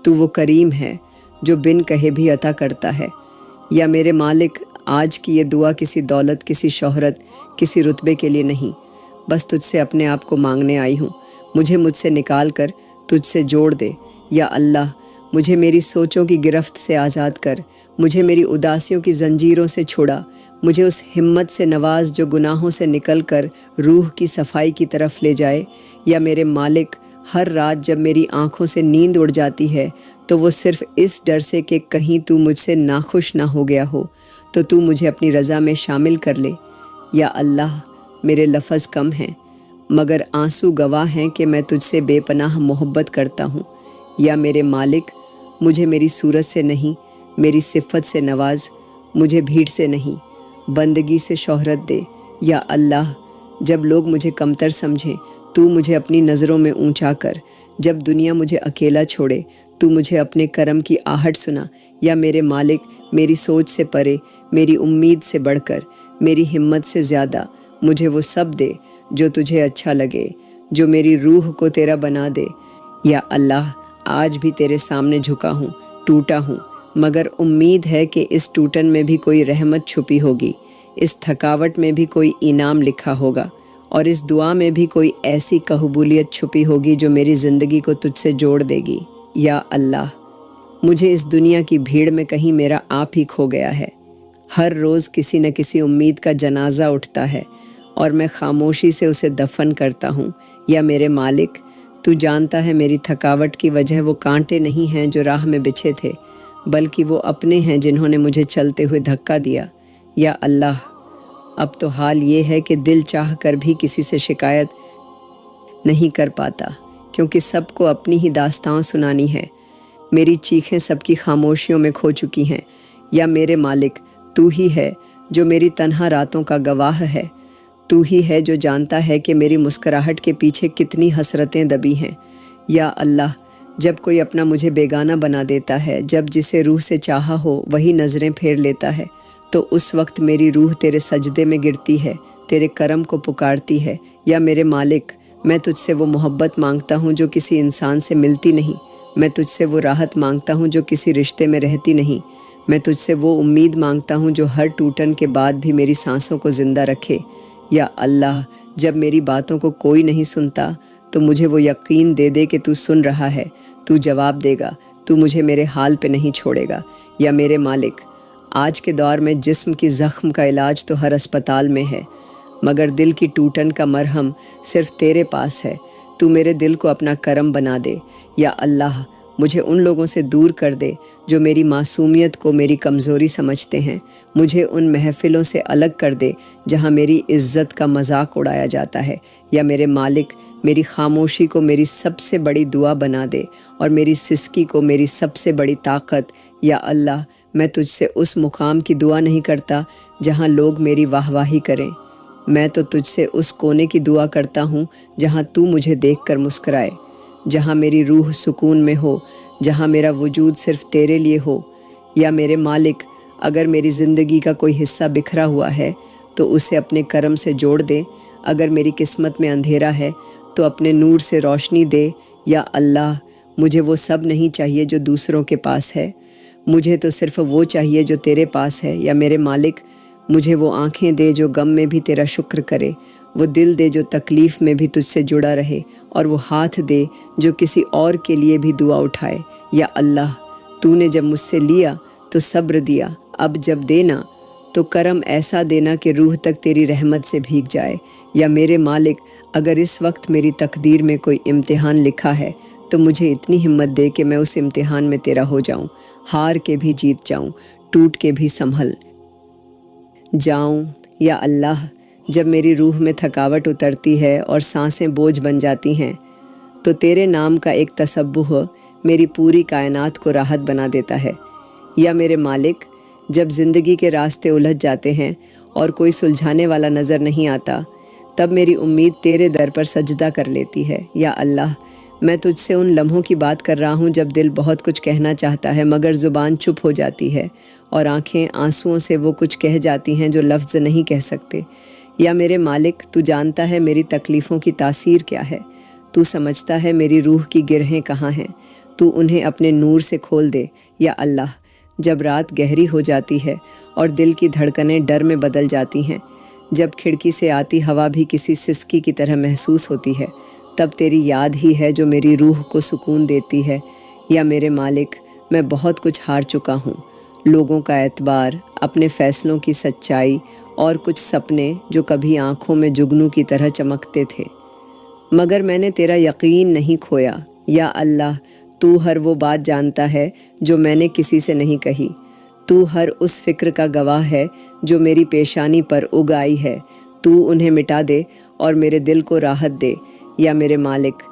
تو وہ کریم ہے جو بن کہے بھی عطا کرتا ہے۔ یا میرے مالک، آج کی یہ دعا کسی دولت، کسی شہرت، کسی رتبے کے لیے نہیں، بس تجھ سے اپنے آپ کو مانگنے آئی ہوں۔ مجھ سے نکال کر تجھ سے جوڑ دے۔ یا اللہ، مجھے میری سوچوں کی گرفت سے آزاد کر، مجھے میری اداسیوں کی زنجیروں سے چھوڑا، مجھے اس ہمت سے نواز جو گناہوں سے نکل کر روح کی صفائی کی طرف لے جائے۔ یا میرے مالک، ہر رات جب میری آنکھوں سے نیند اڑ جاتی ہے تو وہ صرف اس ڈر سے کہ کہیں تو مجھ سے ناخوش نہ ہو گیا ہو، تو مجھے اپنی رضا میں شامل کر لے۔ یا اللہ، میرے لفظ کم ہیں مگر آنسو گواہ ہیں کہ میں تجھ سے بے پناہ محبت کرتا ہوں۔ یا میرے مالک، مجھے میری صورت سے نہیں، میری صفت سے نواز، مجھے بھیڑ سے نہیں، بندگی سے شہرت دے۔ یا اللہ، جب لوگ مجھے کمتر سمجھیں تو مجھے اپنی نظروں میں اونچا کر، جب دنیا مجھے اکیلا چھوڑے تو مجھے اپنے کرم کی آہٹ سنا۔ یا میرے مالک، میری سوچ سے پرے، میری امید سے بڑھ کر، میری ہمت سے زیادہ مجھے وہ سب دے جو تجھے اچھا لگے، جو میری روح کو تیرا بنا دے۔ یا اللہ، آج بھی تیرے سامنے جھکا ہوں، ٹوٹا ہوں، مگر امید ہے کہ اس ٹوٹن میں بھی کوئی رحمت چھپی ہوگی، اس تھکاوٹ میں بھی کوئی انعام لکھا ہوگا، اور اس دعا میں بھی کوئی ایسی قبولیت چھپی ہوگی جو میری زندگی کو تجھ سے جوڑ دے گی۔ یا اللہ، مجھے اس دنیا کی بھیڑ میں کہیں میرا آپ ہی کھو گیا ہے۔ ہر روز کسی نہ کسی امید کا جنازہ اٹھتا ہے اور میں خاموشی سے اسے دفن کرتا ہوں۔ یا میرے مالک، تو جانتا ہے میری تھکاوٹ کی وجہ وہ کانٹے نہیں ہیں جو راہ میں بچھے تھے، بلکہ وہ اپنے ہیں جنہوں نے مجھے چلتے ہوئے دھکا دیا۔ یا اللہ، اب تو حال یہ ہے کہ دل چاہ کر بھی کسی سے شکایت نہیں کر پاتا، کیونکہ سب کو اپنی ہی داستان سنانی ہے۔ میری چیخیں سب کی خاموشیوں میں کھو چکی ہیں۔ یا میرے مالک، تو ہی ہے جو میری تنہا راتوں کا گواہ ہے، تو ہی ہے جو جانتا ہے کہ میری مسکراہٹ کے پیچھے کتنی حسرتیں دبی ہیں۔ یا اللہ، جب کوئی اپنا مجھے بیگانہ بنا دیتا ہے، جب جسے روح سے چاہا ہو وہی نظریں پھیر لیتا ہے، تو اس وقت میری روح تیرے سجدے میں گرتی ہے، تیرے کرم کو پکارتی ہے۔ یا میرے مالک، میں تجھ سے وہ محبت مانگتا ہوں جو کسی انسان سے ملتی نہیں، میں تجھ سے وہ راحت مانگتا ہوں جو کسی رشتے میں رہتی نہیں، میں تجھ سے وہ امید مانگتا ہوں جو ہر ٹوٹن کے بعد بھی میری سانسوں کو زندہ رکھے۔ یا اللہ، جب میری باتوں کو کوئی نہیں سنتا تو مجھے وہ یقین دے دے کہ تو سن رہا ہے، تو جواب دے گا، تو مجھے میرے حال پہ نہیں چھوڑے گا۔ یا میرے مالک، آج کے دور میں جسم کی زخم کا علاج تو ہر اسپتال میں ہے، مگر دل کی ٹوٹن کا مرہم صرف تیرے پاس ہے۔ تو میرے دل کو اپنا کرم بنا دے۔ یا اللہ، مجھے ان لوگوں سے دور کر دے جو میری معصومیت کو میری کمزوری سمجھتے ہیں، مجھے ان محفلوں سے الگ کر دے جہاں میری عزت کا مذاق اڑایا جاتا ہے۔ یا میرے مالک، میری خاموشی کو میری سب سے بڑی دعا بنا دے اور میری سسکی کو میری سب سے بڑی طاقت۔ یا اللہ، میں تجھ سے اس مقام کی دعا نہیں کرتا جہاں لوگ میری واہ واہی کریں، میں تو تجھ سے اس کونے کی دعا کرتا ہوں جہاں تو مجھے دیکھ کر مسکرائے، جہاں میری روح سکون میں ہو، جہاں میرا وجود صرف تیرے لیے ہو۔ یا میرے مالک، اگر میری زندگی کا کوئی حصہ بکھرا ہوا ہے تو اسے اپنے کرم سے جوڑ دے، اگر میری قسمت میں اندھیرا ہے تو اپنے نور سے روشنی دے۔ یا اللہ، مجھے وہ سب نہیں چاہیے جو دوسروں کے پاس ہے، مجھے تو صرف وہ چاہیے جو تیرے پاس ہے۔ یا میرے مالک، مجھے وہ آنکھیں دے جو غم میں بھی تیرا شکر کرے، وہ دل دے جو تکلیف میں بھی تجھ سے جڑا رہے، اور وہ ہاتھ دے جو کسی اور کے لیے بھی دعا اٹھائے۔ یا اللہ، تو نے جب مجھ سے لیا تو صبر دیا، اب جب دینا تو کرم ایسا دینا کہ روح تک تیری رحمت سے بھیگ جائے۔ یا میرے مالک، اگر اس وقت میری تقدیر میں کوئی امتحان لکھا ہے تو مجھے اتنی ہمت دے کہ میں اس امتحان میں تیرا ہو جاؤں، ہار کے بھی جیت جاؤں، ٹوٹ کے بھی سنبھل جاؤں۔ یا اللہ، جب میری روح میں تھکاوٹ اترتی ہے اور سانسیں بوجھ بن جاتی ہیں تو تیرے نام کا ایک تسبح میری پوری کائنات کو راحت بنا دیتا ہے۔ یا میرے مالک، جب زندگی کے راستے الجھ جاتے ہیں اور کوئی سلجھانے والا نظر نہیں آتا، تب میری امید تیرے در پر سجدہ کر لیتی ہے۔ یا اللہ، میں تجھ سے ان لمحوں کی بات کر رہا ہوں جب دل بہت کچھ کہنا چاہتا ہے مگر زبان چپ ہو جاتی ہے اور آنکھیں آنسوؤں سے وہ کچھ کہہ جاتی ہیں جو لفظ نہیں کہہ سکتے۔ یا میرے مالک، تو جانتا ہے میری تکلیفوں کی تاثیر کیا ہے، تو سمجھتا ہے میری روح کی گرہیں کہاں ہیں، تو انہیں اپنے نور سے کھول دے۔ یا اللہ، جب رات گہری ہو جاتی ہے اور دل کی دھڑکنیں ڈر میں بدل جاتی ہیں، جب کھڑکی سے آتی ہوا بھی کسی سسکی کی طرح محسوس ہوتی ہے، تب تیری یاد ہی ہے جو میری روح کو سکون دیتی ہے۔ یا میرے مالک، میں بہت کچھ ہار چکا ہوں، لوگوں کا اعتبار، اپنے فیصلوں کی سچائی، اور کچھ سپنے جو کبھی آنکھوں میں جگنو کی طرح چمکتے تھے، مگر میں نے تیرا یقین نہیں کھویا۔ یا اللہ، تو ہر وہ بات جانتا ہے جو میں نے کسی سے نہیں کہی، تو ہر اس فکر کا گواہ ہے جو میری پیشانی پر اگ آئی ہے، تو انہیں مٹا دے اور میرے دل کو راحت دے۔ یا میرے مالک،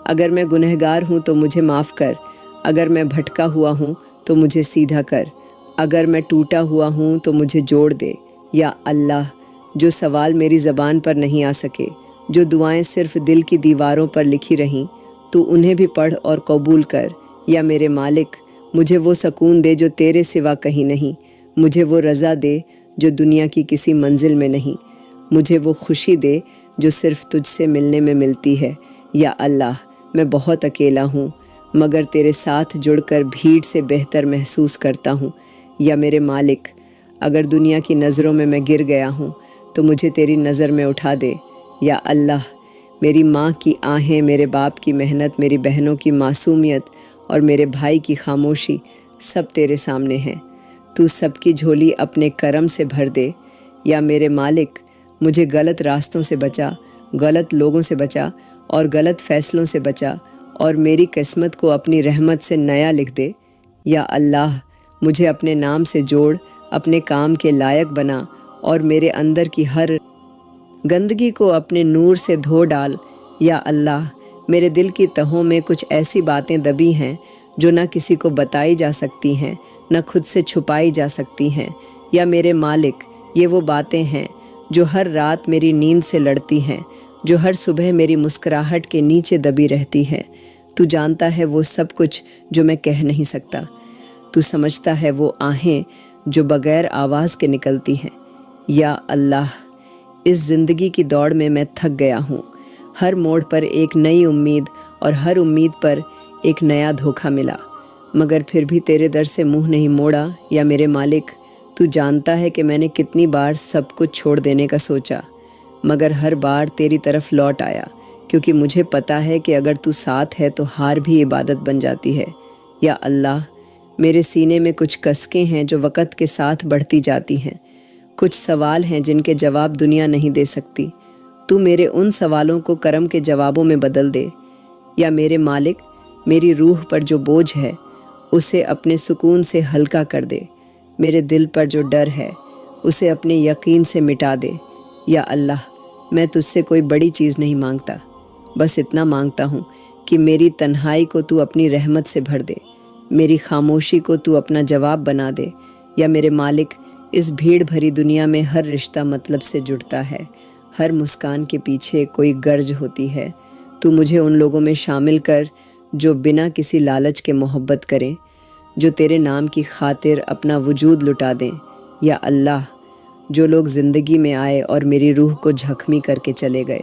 اگر میں گنہگار ہوں تو مجھے معاف کر، اگر میں بھٹکا ہوا ہوں تو مجھے سیدھا کر، اگر میں ٹوٹا ہوا ہوں تو مجھے جوڑ دے۔ یا اللہ، جو سوال میری زبان پر نہیں آ سکے، جو دعائیں صرف دل کی دیواروں پر لکھی رہیں، تو انہیں بھی پڑھ اور قبول کر۔ یا میرے مالک، مجھے وہ سکون دے جو تیرے سوا کہیں نہیں، مجھے وہ رضا دے جو دنیا کی کسی منزل میں نہیں، مجھے وہ خوشی دے جو صرف تجھ سے ملنے میں ملتی ہے۔ یا اللہ میں بہت اکیلا ہوں مگر تیرے ساتھ جڑ کر بھیڑ سے بہتر محسوس کرتا ہوں۔ یا میرے مالک اگر دنیا کی نظروں میں گر گیا ہوں تو مجھے تیری نظر میں اٹھا دے۔ یا اللہ میری ماں کی آہیں، میرے باپ کی محنت، میری بہنوں کی معصومیت اور میرے بھائی کی خاموشی سب تیرے سامنے ہیں۔ تو سب کی جھولی اپنے کرم سے بھر دے۔ یا میرے مالک مجھے غلط راستوں سے بچا، غلط لوگوں سے بچا اور غلط فیصلوں سے بچا اور میری قسمت کو اپنی رحمت سے نیا لکھ دے۔ یا اللہ مجھے اپنے نام سے جوڑ، اپنے کام کے لائق بنا اور میرے اندر کی ہر گندگی کو اپنے نور سے دھو ڈال۔ یا اللہ میرے دل کی تہوں میں کچھ ایسی باتیں دبی ہیں جو نہ کسی کو بتائی جا سکتی ہیں، نہ خود سے چھپائی جا سکتی ہیں۔ یا میرے مالک یہ وہ باتیں ہیں جو ہر رات میری نیند سے لڑتی ہیں، جو ہر صبح میری مسکراہٹ کے نیچے دبی رہتی ہے۔ تو جانتا ہے وہ سب کچھ جو میں کہہ نہیں سکتا۔ تو سمجھتا ہے وہ آہیں جو بغیر آواز کے نکلتی ہیں۔ یا اللہ اس زندگی کی دوڑ میں تھک گیا ہوں۔ ہر موڑ پر ایک نئی امید اور ہر امید پر ایک نیا دھوکہ ملا، مگر پھر بھی تیرے در سے منہ نہیں موڑا۔ یا میرے مالک تو جانتا ہے کہ میں نے کتنی بار سب کچھ چھوڑ دینے کا سوچا، مگر ہر بار تیری طرف لوٹ آیا، کیونکہ مجھے پتا ہے کہ اگر تو ساتھ ہے تو ہار بھی عبادت بن جاتی ہے۔ یا اللہ میرے سینے میں کچھ کسکیں ہیں جو وقت کے ساتھ بڑھتی جاتی ہیں، کچھ سوال ہیں جن کے جواب دنیا نہیں دے سکتی۔ تو میرے ان سوالوں کو کرم کے جوابوں میں بدل دے۔ یا میرے مالک میری روح پر جو بوجھ ہے اسے اپنے سکون سے ہلکا کر دے، میرے دل پر جو ڈر ہے اسے اپنے یقین سے مٹا دے۔ یا اللہ میں تجھ سے کوئی بڑی چیز نہیں مانگتا، بس اتنا مانگتا ہوں کہ میری تنہائی کو تو اپنی رحمت سے بھر دے، میری خاموشی کو تو اپنا جواب بنا دے۔ یا میرے مالک اس بھیڑ بھری دنیا میں ہر رشتہ مطلب سے جڑتا ہے، ہر مسکان کے پیچھے کوئی گرج ہوتی ہے۔ تو مجھے ان لوگوں میں شامل کر جو بنا کسی لالچ کے محبت کریں، جو تیرے نام کی خاطر اپنا وجود لٹا دیں۔ یا اللہ جو لوگ زندگی میں آئے اور میری روح کو زخمی کر کے چلے گئے،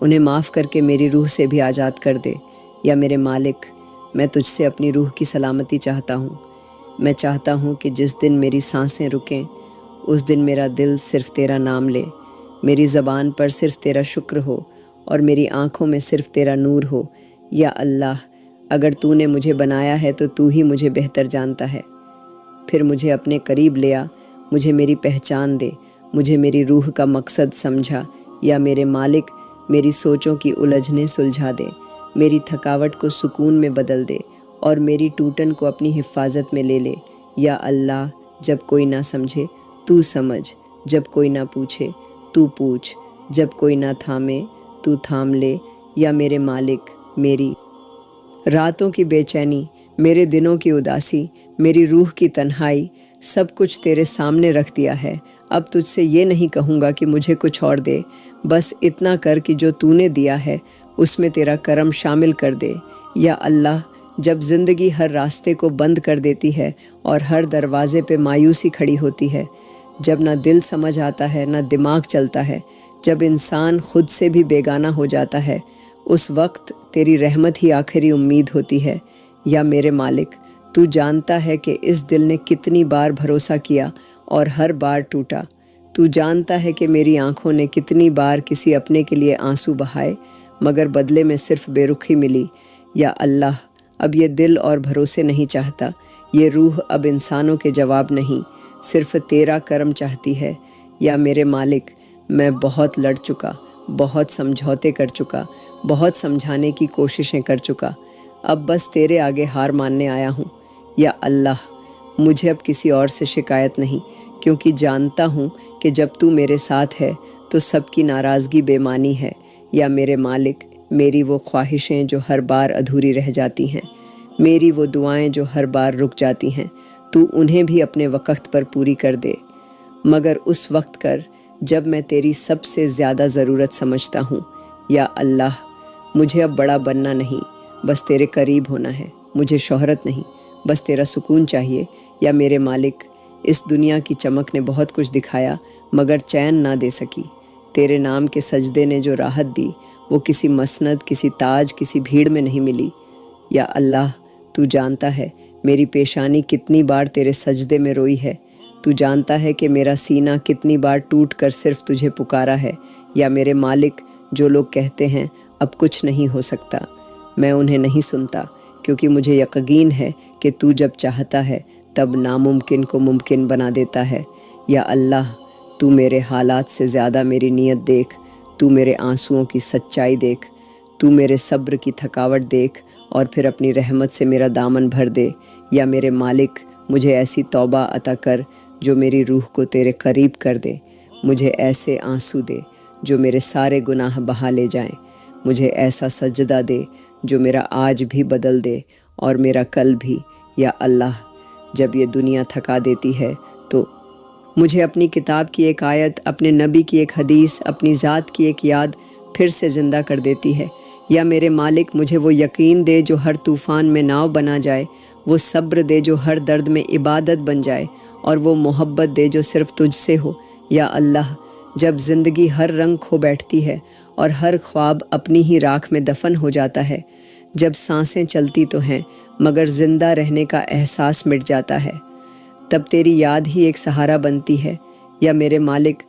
انہیں معاف کر کے میری روح سے بھی آزاد کر دے۔ یا میرے مالک میں تجھ سے اپنی روح کی سلامتی چاہتا ہوں۔ میں چاہتا ہوں کہ جس دن میری سانسیں رکیں اس دن میرا دل صرف تیرا نام لے، میری زبان پر صرف تیرا شکر ہو اور میری آنکھوں میں صرف تیرا نور ہو۔ یا اللہ اگر تو نے مجھے بنایا ہے تو تو ہی مجھے بہتر جانتا ہے، پھر مجھے اپنے قریب لیا، مجھے میری پہچان دے، مجھے میری روح کا مقصد سمجھا۔ یا میرے مالک میری سوچوں کی الجھنیں سلجھا دے، میری تھکاوٹ کو سکون میں بدل دے اور میری ٹوٹن کو اپنی حفاظت میں لے لے۔ یا اللہ جب کوئی نہ سمجھے تو سمجھ، جب کوئی نہ پوچھے تو پوچھ، جب کوئی نہ تھامے تو تھام لے۔ یا میرے مالک میری راتوں کی بے چینی، میرے دنوں کی اداسی، میری روح کی تنہائی سب کچھ تیرے سامنے رکھ دیا ہے۔ اب تجھ سے یہ نہیں کہوں گا کہ مجھے کچھ اور دے، بس اتنا کر کہ جو تو نے دیا ہے اس میں تیرا کرم شامل کر دے۔ یا اللہ جب زندگی ہر راستے کو بند کر دیتی ہے اور ہر دروازے پہ مایوسی کھڑی ہوتی ہے، جب نہ دل سمجھ آتا ہے نہ دماغ چلتا ہے، جب انسان خود سے بھی بیگانہ ہو جاتا ہے، اس وقت تیری رحمت ہی آخری امید ہوتی ہے۔ یا میرے مالک تو جانتا ہے کہ اس دل نے کتنی بار بھروسہ کیا اور ہر بار ٹوٹا، تو جانتا ہے کہ میری آنکھوں نے کتنی بار کسی اپنے کے لیے آنسو بہائے مگر بدلے میں صرف بے رخی ملی۔ یا اللہ اب یہ دل اور بھروسے نہیں چاہتا، یہ روح اب انسانوں کے جواب نہیں، صرف تیرا کرم چاہتی ہے۔ یا میرے مالک میں بہت لڑ چکا، بہت سمجھوتے کر چکا، بہت سمجھانے کی کوششیں کر چکا، اب بس تیرے آگے ہار ماننے آیا ہوں۔ یا اللہ مجھے اب کسی اور سے شکایت نہیں، کیونکہ جانتا ہوں کہ جب تو میرے ساتھ ہے تو سب کی ناراضگی بے معنی ہے۔ یا میرے مالک میری وہ خواہشیں جو ہر بار ادھوری رہ جاتی ہیں، میری وہ دعائیں جو ہر بار رک جاتی ہیں، تو انہیں بھی اپنے وقت پر پوری کر دے، مگر اس وقت کر جب میں تیری سب سے زیادہ ضرورت سمجھتا ہوں۔ یا اللہ مجھے اب بڑا بننا نہیں، بس تیرے قریب ہونا ہے، مجھے شہرت نہیں، بس تیرا سکون چاہیے۔ یا میرے مالک اس دنیا کی چمک نے بہت کچھ دکھایا مگر چین نہ دے سکی، تیرے نام کے سجدے نے جو راحت دی وہ کسی مسند، کسی تاج، کسی بھیڑ میں نہیں ملی۔ یا اللہ، تو جانتا ہے میری پیشانی کتنی بار تیرے سجدے میں روئی ہے، تو جانتا ہے کہ میرا سینہ کتنی بار ٹوٹ کر صرف تجھے پکارا ہے۔ یا میرے مالک، جو لوگ کہتے ہیں اب کچھ نہیں ہو سکتا، میں انہیں نہیں سنتا، کیونکہ مجھے یقین ہے کہ تو جب چاہتا ہے تب ناممکن کو ممکن بنا دیتا ہے۔ یا اللہ، تو میرے حالات سے زیادہ میری نیت دیکھ، تو میرے آنسوؤں کی سچائی دیکھ، تو میرے صبر کی تھکاوٹ دیکھ اور پھر اپنی رحمت سے میرا دامن بھر دے۔ یا میرے مالک، مجھے ایسی توبہ عطا کر جو میری روح کو تیرے قریب کر دے، مجھے ایسے آنسو دے جو میرے سارے گناہ بہا لے جائیں، مجھے ایسا سجدہ دے جو میرا آج بھی بدل دے اور میرا کل بھی۔ یا اللہ، جب یہ دنیا تھکا دیتی ہے تو مجھے اپنی کتاب کی ایک آیت، اپنے نبی کی ایک حدیث، اپنی ذات کی ایک یاد پھر سے زندہ کر دیتی ہے۔ یا میرے مالک، مجھے وہ یقین دے جو ہر طوفان میں ناؤ بنا جائے، وہ صبر دے جو ہر درد میں عبادت بن جائے، اور وہ محبت دے جو صرف تجھ سے ہو۔ یا اللہ، جب زندگی ہر رنگ کھو بیٹھتی ہے اور ہر خواب اپنی ہی راکھ میں دفن ہو جاتا ہے، جب سانسیں چلتی تو ہیں مگر زندہ رہنے کا احساس مٹ جاتا ہے، تب تیری یاد ہی ایک سہارا بنتی ہے۔ یا میرے مالک،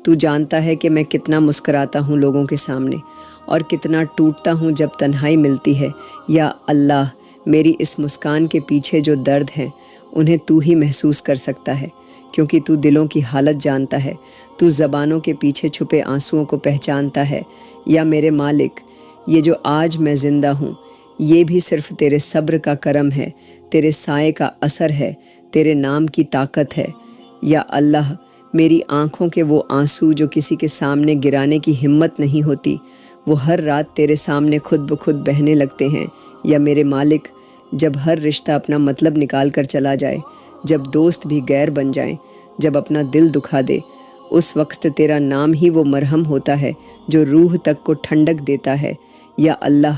تو جانتا ہے کہ میں کتنا مسکراتا ہوں لوگوں کے سامنے اور کتنا ٹوٹتا ہوں جب تنہائی ملتی ہے۔ یا اللہ، میری اس مسکان کے پیچھے جو درد ہیں انہیں تو ہی محسوس کر سکتا ہے، کیونکہ تو دلوں کی حالت جانتا ہے، تو زبانوں کے پیچھے چھپے آنسوؤں کو پہچانتا ہے۔ یا میرے مالک، یہ جو آج میں زندہ ہوں یہ بھی صرف تیرے صبر کا کرم ہے، تیرے سائے کا اثر ہے، تیرے نام کی طاقت ہے۔ یا اللہ، میری آنکھوں کے وہ آنسو جو کسی کے سامنے گرانے کی ہمت نہیں ہوتی، وہ ہر رات تیرے سامنے خود بخود بہنے لگتے ہیں۔ یا میرے مالک، جب ہر رشتہ اپنا مطلب نکال کر چلا جائے، جب دوست بھی غیر بن جائیں، جب اپنا دل دکھا دے، اس وقت تیرا نام ہی وہ مرہم ہوتا ہے جو روح تک کو ٹھنڈک دیتا ہے۔ یا اللہ،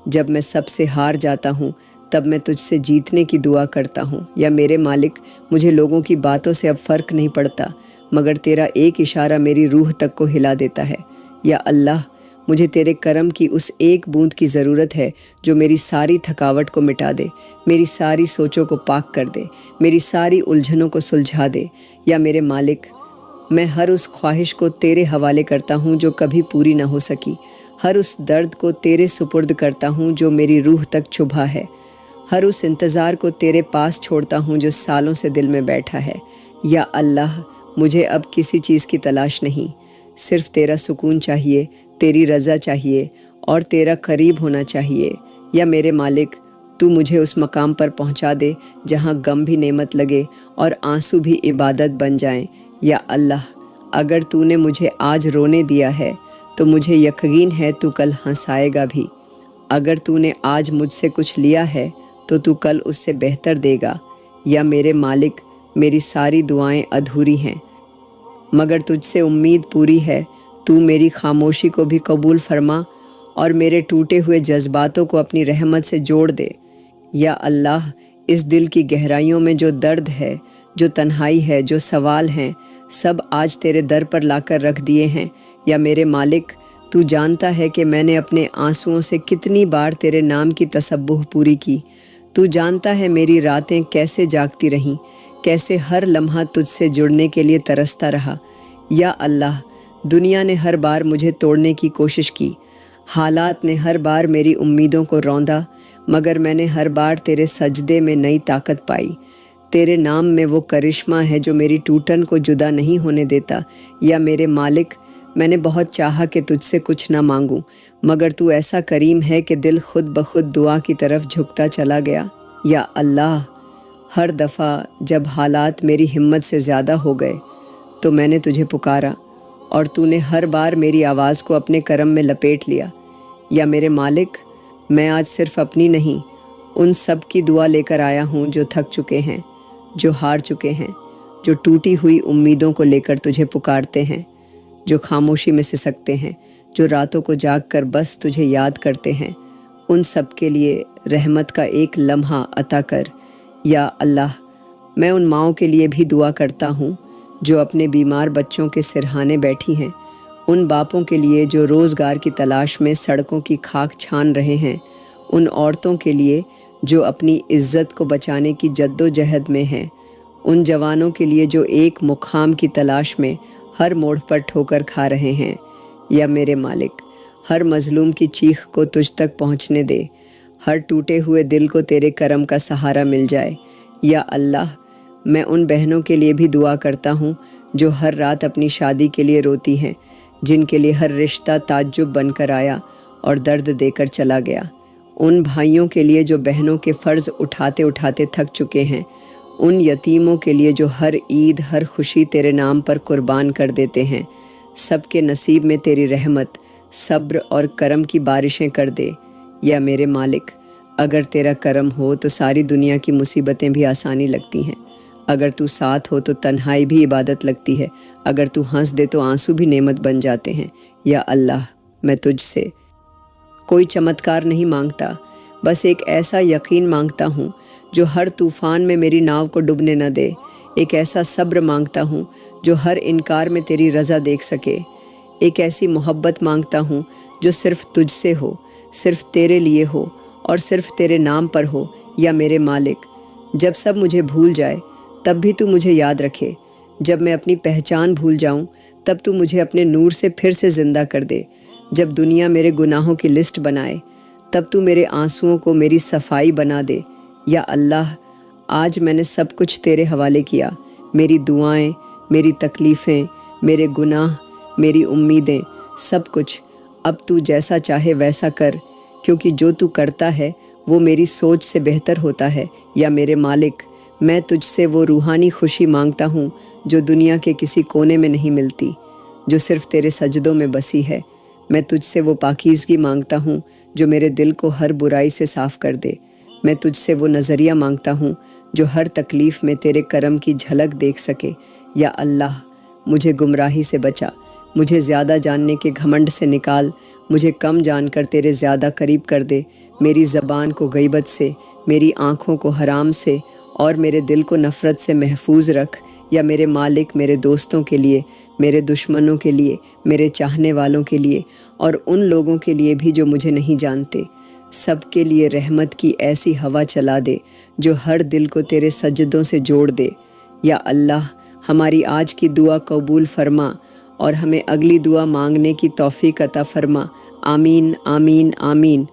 جب میں سب سے ہار جاتا ہوں تب میں تجھ سے جیتنے کی دعا کرتا ہوں۔ یا میرے مالک، مجھے لوگوں کی باتوں سے اب فرق نہیں پڑتا، مگر تیرا ایک اشارہ میری روح تک کو ہلا دیتا ہے۔ یا اللہ، مجھے تیرے کرم کی اس ایک بوند کی ضرورت ہے جو میری ساری تھکاوٹ کو مٹا دے، میری ساری سوچوں کو پاک کر دے، میری ساری الجھنوں کو سلجھا دے۔ یا میرے مالک، میں ہر اس خواہش کو تیرے حوالے کرتا ہوں جو کبھی پوری نہ ہو سکی، ہر اس درد کو تیرے سپرد کرتا ہوں جو میری روح تک چبھا ہے، ہر اس انتظار کو تیرے پاس چھوڑتا ہوں جو سالوں سے دل میں بیٹھا ہے۔ یا اللہ، مجھے اب کسی چیز کی تلاش نہیں، صرف تیرا سکون چاہیے، تیری رضا چاہیے اور تیرا قریب ہونا چاہیے۔ یا میرے مالک، تو مجھے اس مقام پر پہنچا دے جہاں غم بھی نعمت لگے اور آنسو بھی عبادت بن جائیں۔ یا اللہ، اگر تو نے مجھے آج رونے دیا ہے تو مجھے یقین ہے تو کل ہنسائے گا بھی، اگر تو نے آج مجھ سے کچھ لیا ہے تو تو کل اس سے بہتر دے گا۔ یا میرے مالک، میری ساری دعائیں ادھوری ہیں مگر تجھ سے امید پوری ہے، تو میری خاموشی کو بھی قبول فرما اور میرے ٹوٹے ہوئے جذباتوں کو اپنی رحمت سے جوڑ دے۔ یا اللہ، اس دل کی گہرائیوں میں جو درد ہے، جو تنہائی ہے، جو سوال ہیں، سب آج تیرے در پر لا کر رکھ دیے ہیں۔ یا میرے مالک، تو جانتا ہے کہ میں نے اپنے آنسوؤں سے کتنی بار تیرے نام کی تسبح پوری کی، تو جانتا ہے میری راتیں کیسے جاگتی رہیں، کیسے ہر لمحہ تجھ سے جڑنے کے لیے ترستا رہا۔ یا اللہ، دنیا نے ہر بار مجھے توڑنے کی کوشش کی، حالات نے ہر بار میری امیدوں کو روندا، مگر میں نے ہر بار تیرے سجدے میں نئی طاقت پائی۔ تیرے نام میں وہ کرشمہ ہے جو میری ٹوٹن کو جدا نہیں ہونے دیتا۔ یا میرے مالک، میں نے بہت چاہا کہ تجھ سے کچھ نہ مانگوں، مگر تو ایسا کریم ہے کہ دل خود بخود دعا کی طرف جھکتا چلا گیا۔ یا اللہ، ہر دفعہ جب حالات میری ہمت سے زیادہ ہو گئے تو میں نے تجھے پکارا اور تو نے ہر بار میری آواز کو اپنے کرم میں لپیٹ لیا۔ یا میرے مالک، میں آج صرف اپنی نہیں، ان سب کی دعا لے کر آیا ہوں جو تھک چکے ہیں، جو ہار چکے ہیں، جو ٹوٹی ہوئی امیدوں کو لے کر تجھے پکارتے ہیں، جو خاموشی میں سسکتے ہیں، جو راتوں کو جاگ کر بس تجھے یاد کرتے ہیں۔ ان سب کے لیے رحمت کا ایک لمحہ عطا کر۔ یا اللہ، میں ان ماؤں کے لیے بھی دعا کرتا ہوں جو اپنے بیمار بچوں کے سرہانے بیٹھی ہیں، ان باپوں کے لیے جو روزگار کی تلاش میں سڑکوں کی خاک چھان رہے ہیں، ان عورتوں کے لیے جو اپنی عزت کو بچانے کی جد و جہد میں ہیں، ان جوانوں کے لیے جو ایک مقام کی تلاش میں ہر موڑ پر ٹھوکر کھا رہے ہیں۔ یا میرے مالک، ہر مظلوم کی چیخ کو تجھ تک پہنچنے دے، ہر ٹوٹے ہوئے دل کو تیرے کرم کا سہارا مل جائے۔ یا اللہ، میں ان بہنوں کے لیے بھی دعا کرتا ہوں جو ہر رات اپنی شادی کے لیے روتی ہیں، جن کے لیے ہر رشتہ تعجب بن کر آیا اور درد دے کر چلا گیا۔ ان بھائیوں کے لیے جو بہنوں کے فرض اٹھاتے اٹھاتے تھک چکے ہیں، ان یتیموں کے لیے جو ہر عید ہر خوشی تیرے نام پر قربان کر دیتے ہیں، سب کے نصیب میں تیری رحمت، صبر اور کرم کی بارشیں کر دے۔ یا میرے مالک، اگر تیرا کرم ہو تو ساری دنیا کی مصیبتیں بھی آسانی لگتی ہیں، اگر تو ساتھ ہو تو تنہائی بھی عبادت لگتی ہے، اگر تو ہنس دے تو آنسو بھی نعمت بن جاتے ہیں۔ یا اللہ، میں تجھ سے کوئی چمتکار نہیں مانگتا، بس ایک ایسا یقین مانگتا ہوں جو ہر طوفان میں میری ناؤ کو ڈوبنے نہ دے، ایک ایسا صبر مانگتا ہوں جو ہر انکار میں تیری رضا دیکھ سکے، ایک ایسی محبت مانگتا ہوں جو صرف تجھ سے ہو، صرف تیرے لیے ہو اور صرف تیرے نام پر ہو۔ یا میرے مالک، جب سب مجھے بھول جائے تب بھی تو مجھے یاد رکھے، جب میں اپنی پہچان بھول جاؤں تب تو مجھے اپنے نور سے پھر سے زندہ کر دے، جب دنیا میرے گناہوں کی لسٹ بنائے تب تو میرے آنسوؤں کو میری صفائی بنا دے۔ یا اللہ، آج میں نے سب کچھ تیرے حوالے کیا، میری دعائیں، میری تکلیفیں، میرے گناہ، میری امیدیں، سب کچھ۔ اب تو جیسا چاہے ویسا کر، کیونکہ جو تو کرتا ہے وہ میری سوچ سے بہتر ہوتا ہے۔ یا میرے مالک، میں تجھ سے وہ روحانی خوشی مانگتا ہوں جو دنیا کے کسی کونے میں نہیں ملتی، جو صرف تیرے سجدوں میں بسی ہے۔ میں تجھ سے وہ پاکیزگی مانگتا ہوں جو میرے دل کو ہر برائی سے صاف کر دے۔ میں تجھ سے وہ نظریہ مانگتا ہوں جو ہر تکلیف میں تیرے کرم کی جھلک دیکھ سکے۔ یا اللہ، مجھے گمراہی سے بچا، مجھے زیادہ جاننے کے گھمنڈ سے نکال، مجھے کم جان کر تیرے زیادہ قریب کر دے، میری زبان کو غیبت سے، میری آنکھوں کو حرام سے اور میرے دل کو نفرت سے محفوظ رکھ۔ یا میرے مالک، میرے دوستوں کے لیے، میرے دشمنوں کے لیے، میرے چاہنے والوں کے لیے اور ان لوگوں کے لیے بھی جو مجھے نہیں جانتے، سب کے لیے رحمت کی ایسی ہوا چلا دے جو ہر دل کو تیرے سجدوں سے جوڑ دے۔ یا اللہ، ہماری آج کی دعا قبول فرما اور ہمیں اگلی دعا مانگنے کی توفیق عطا فرما۔ آمین، آمین، آمین۔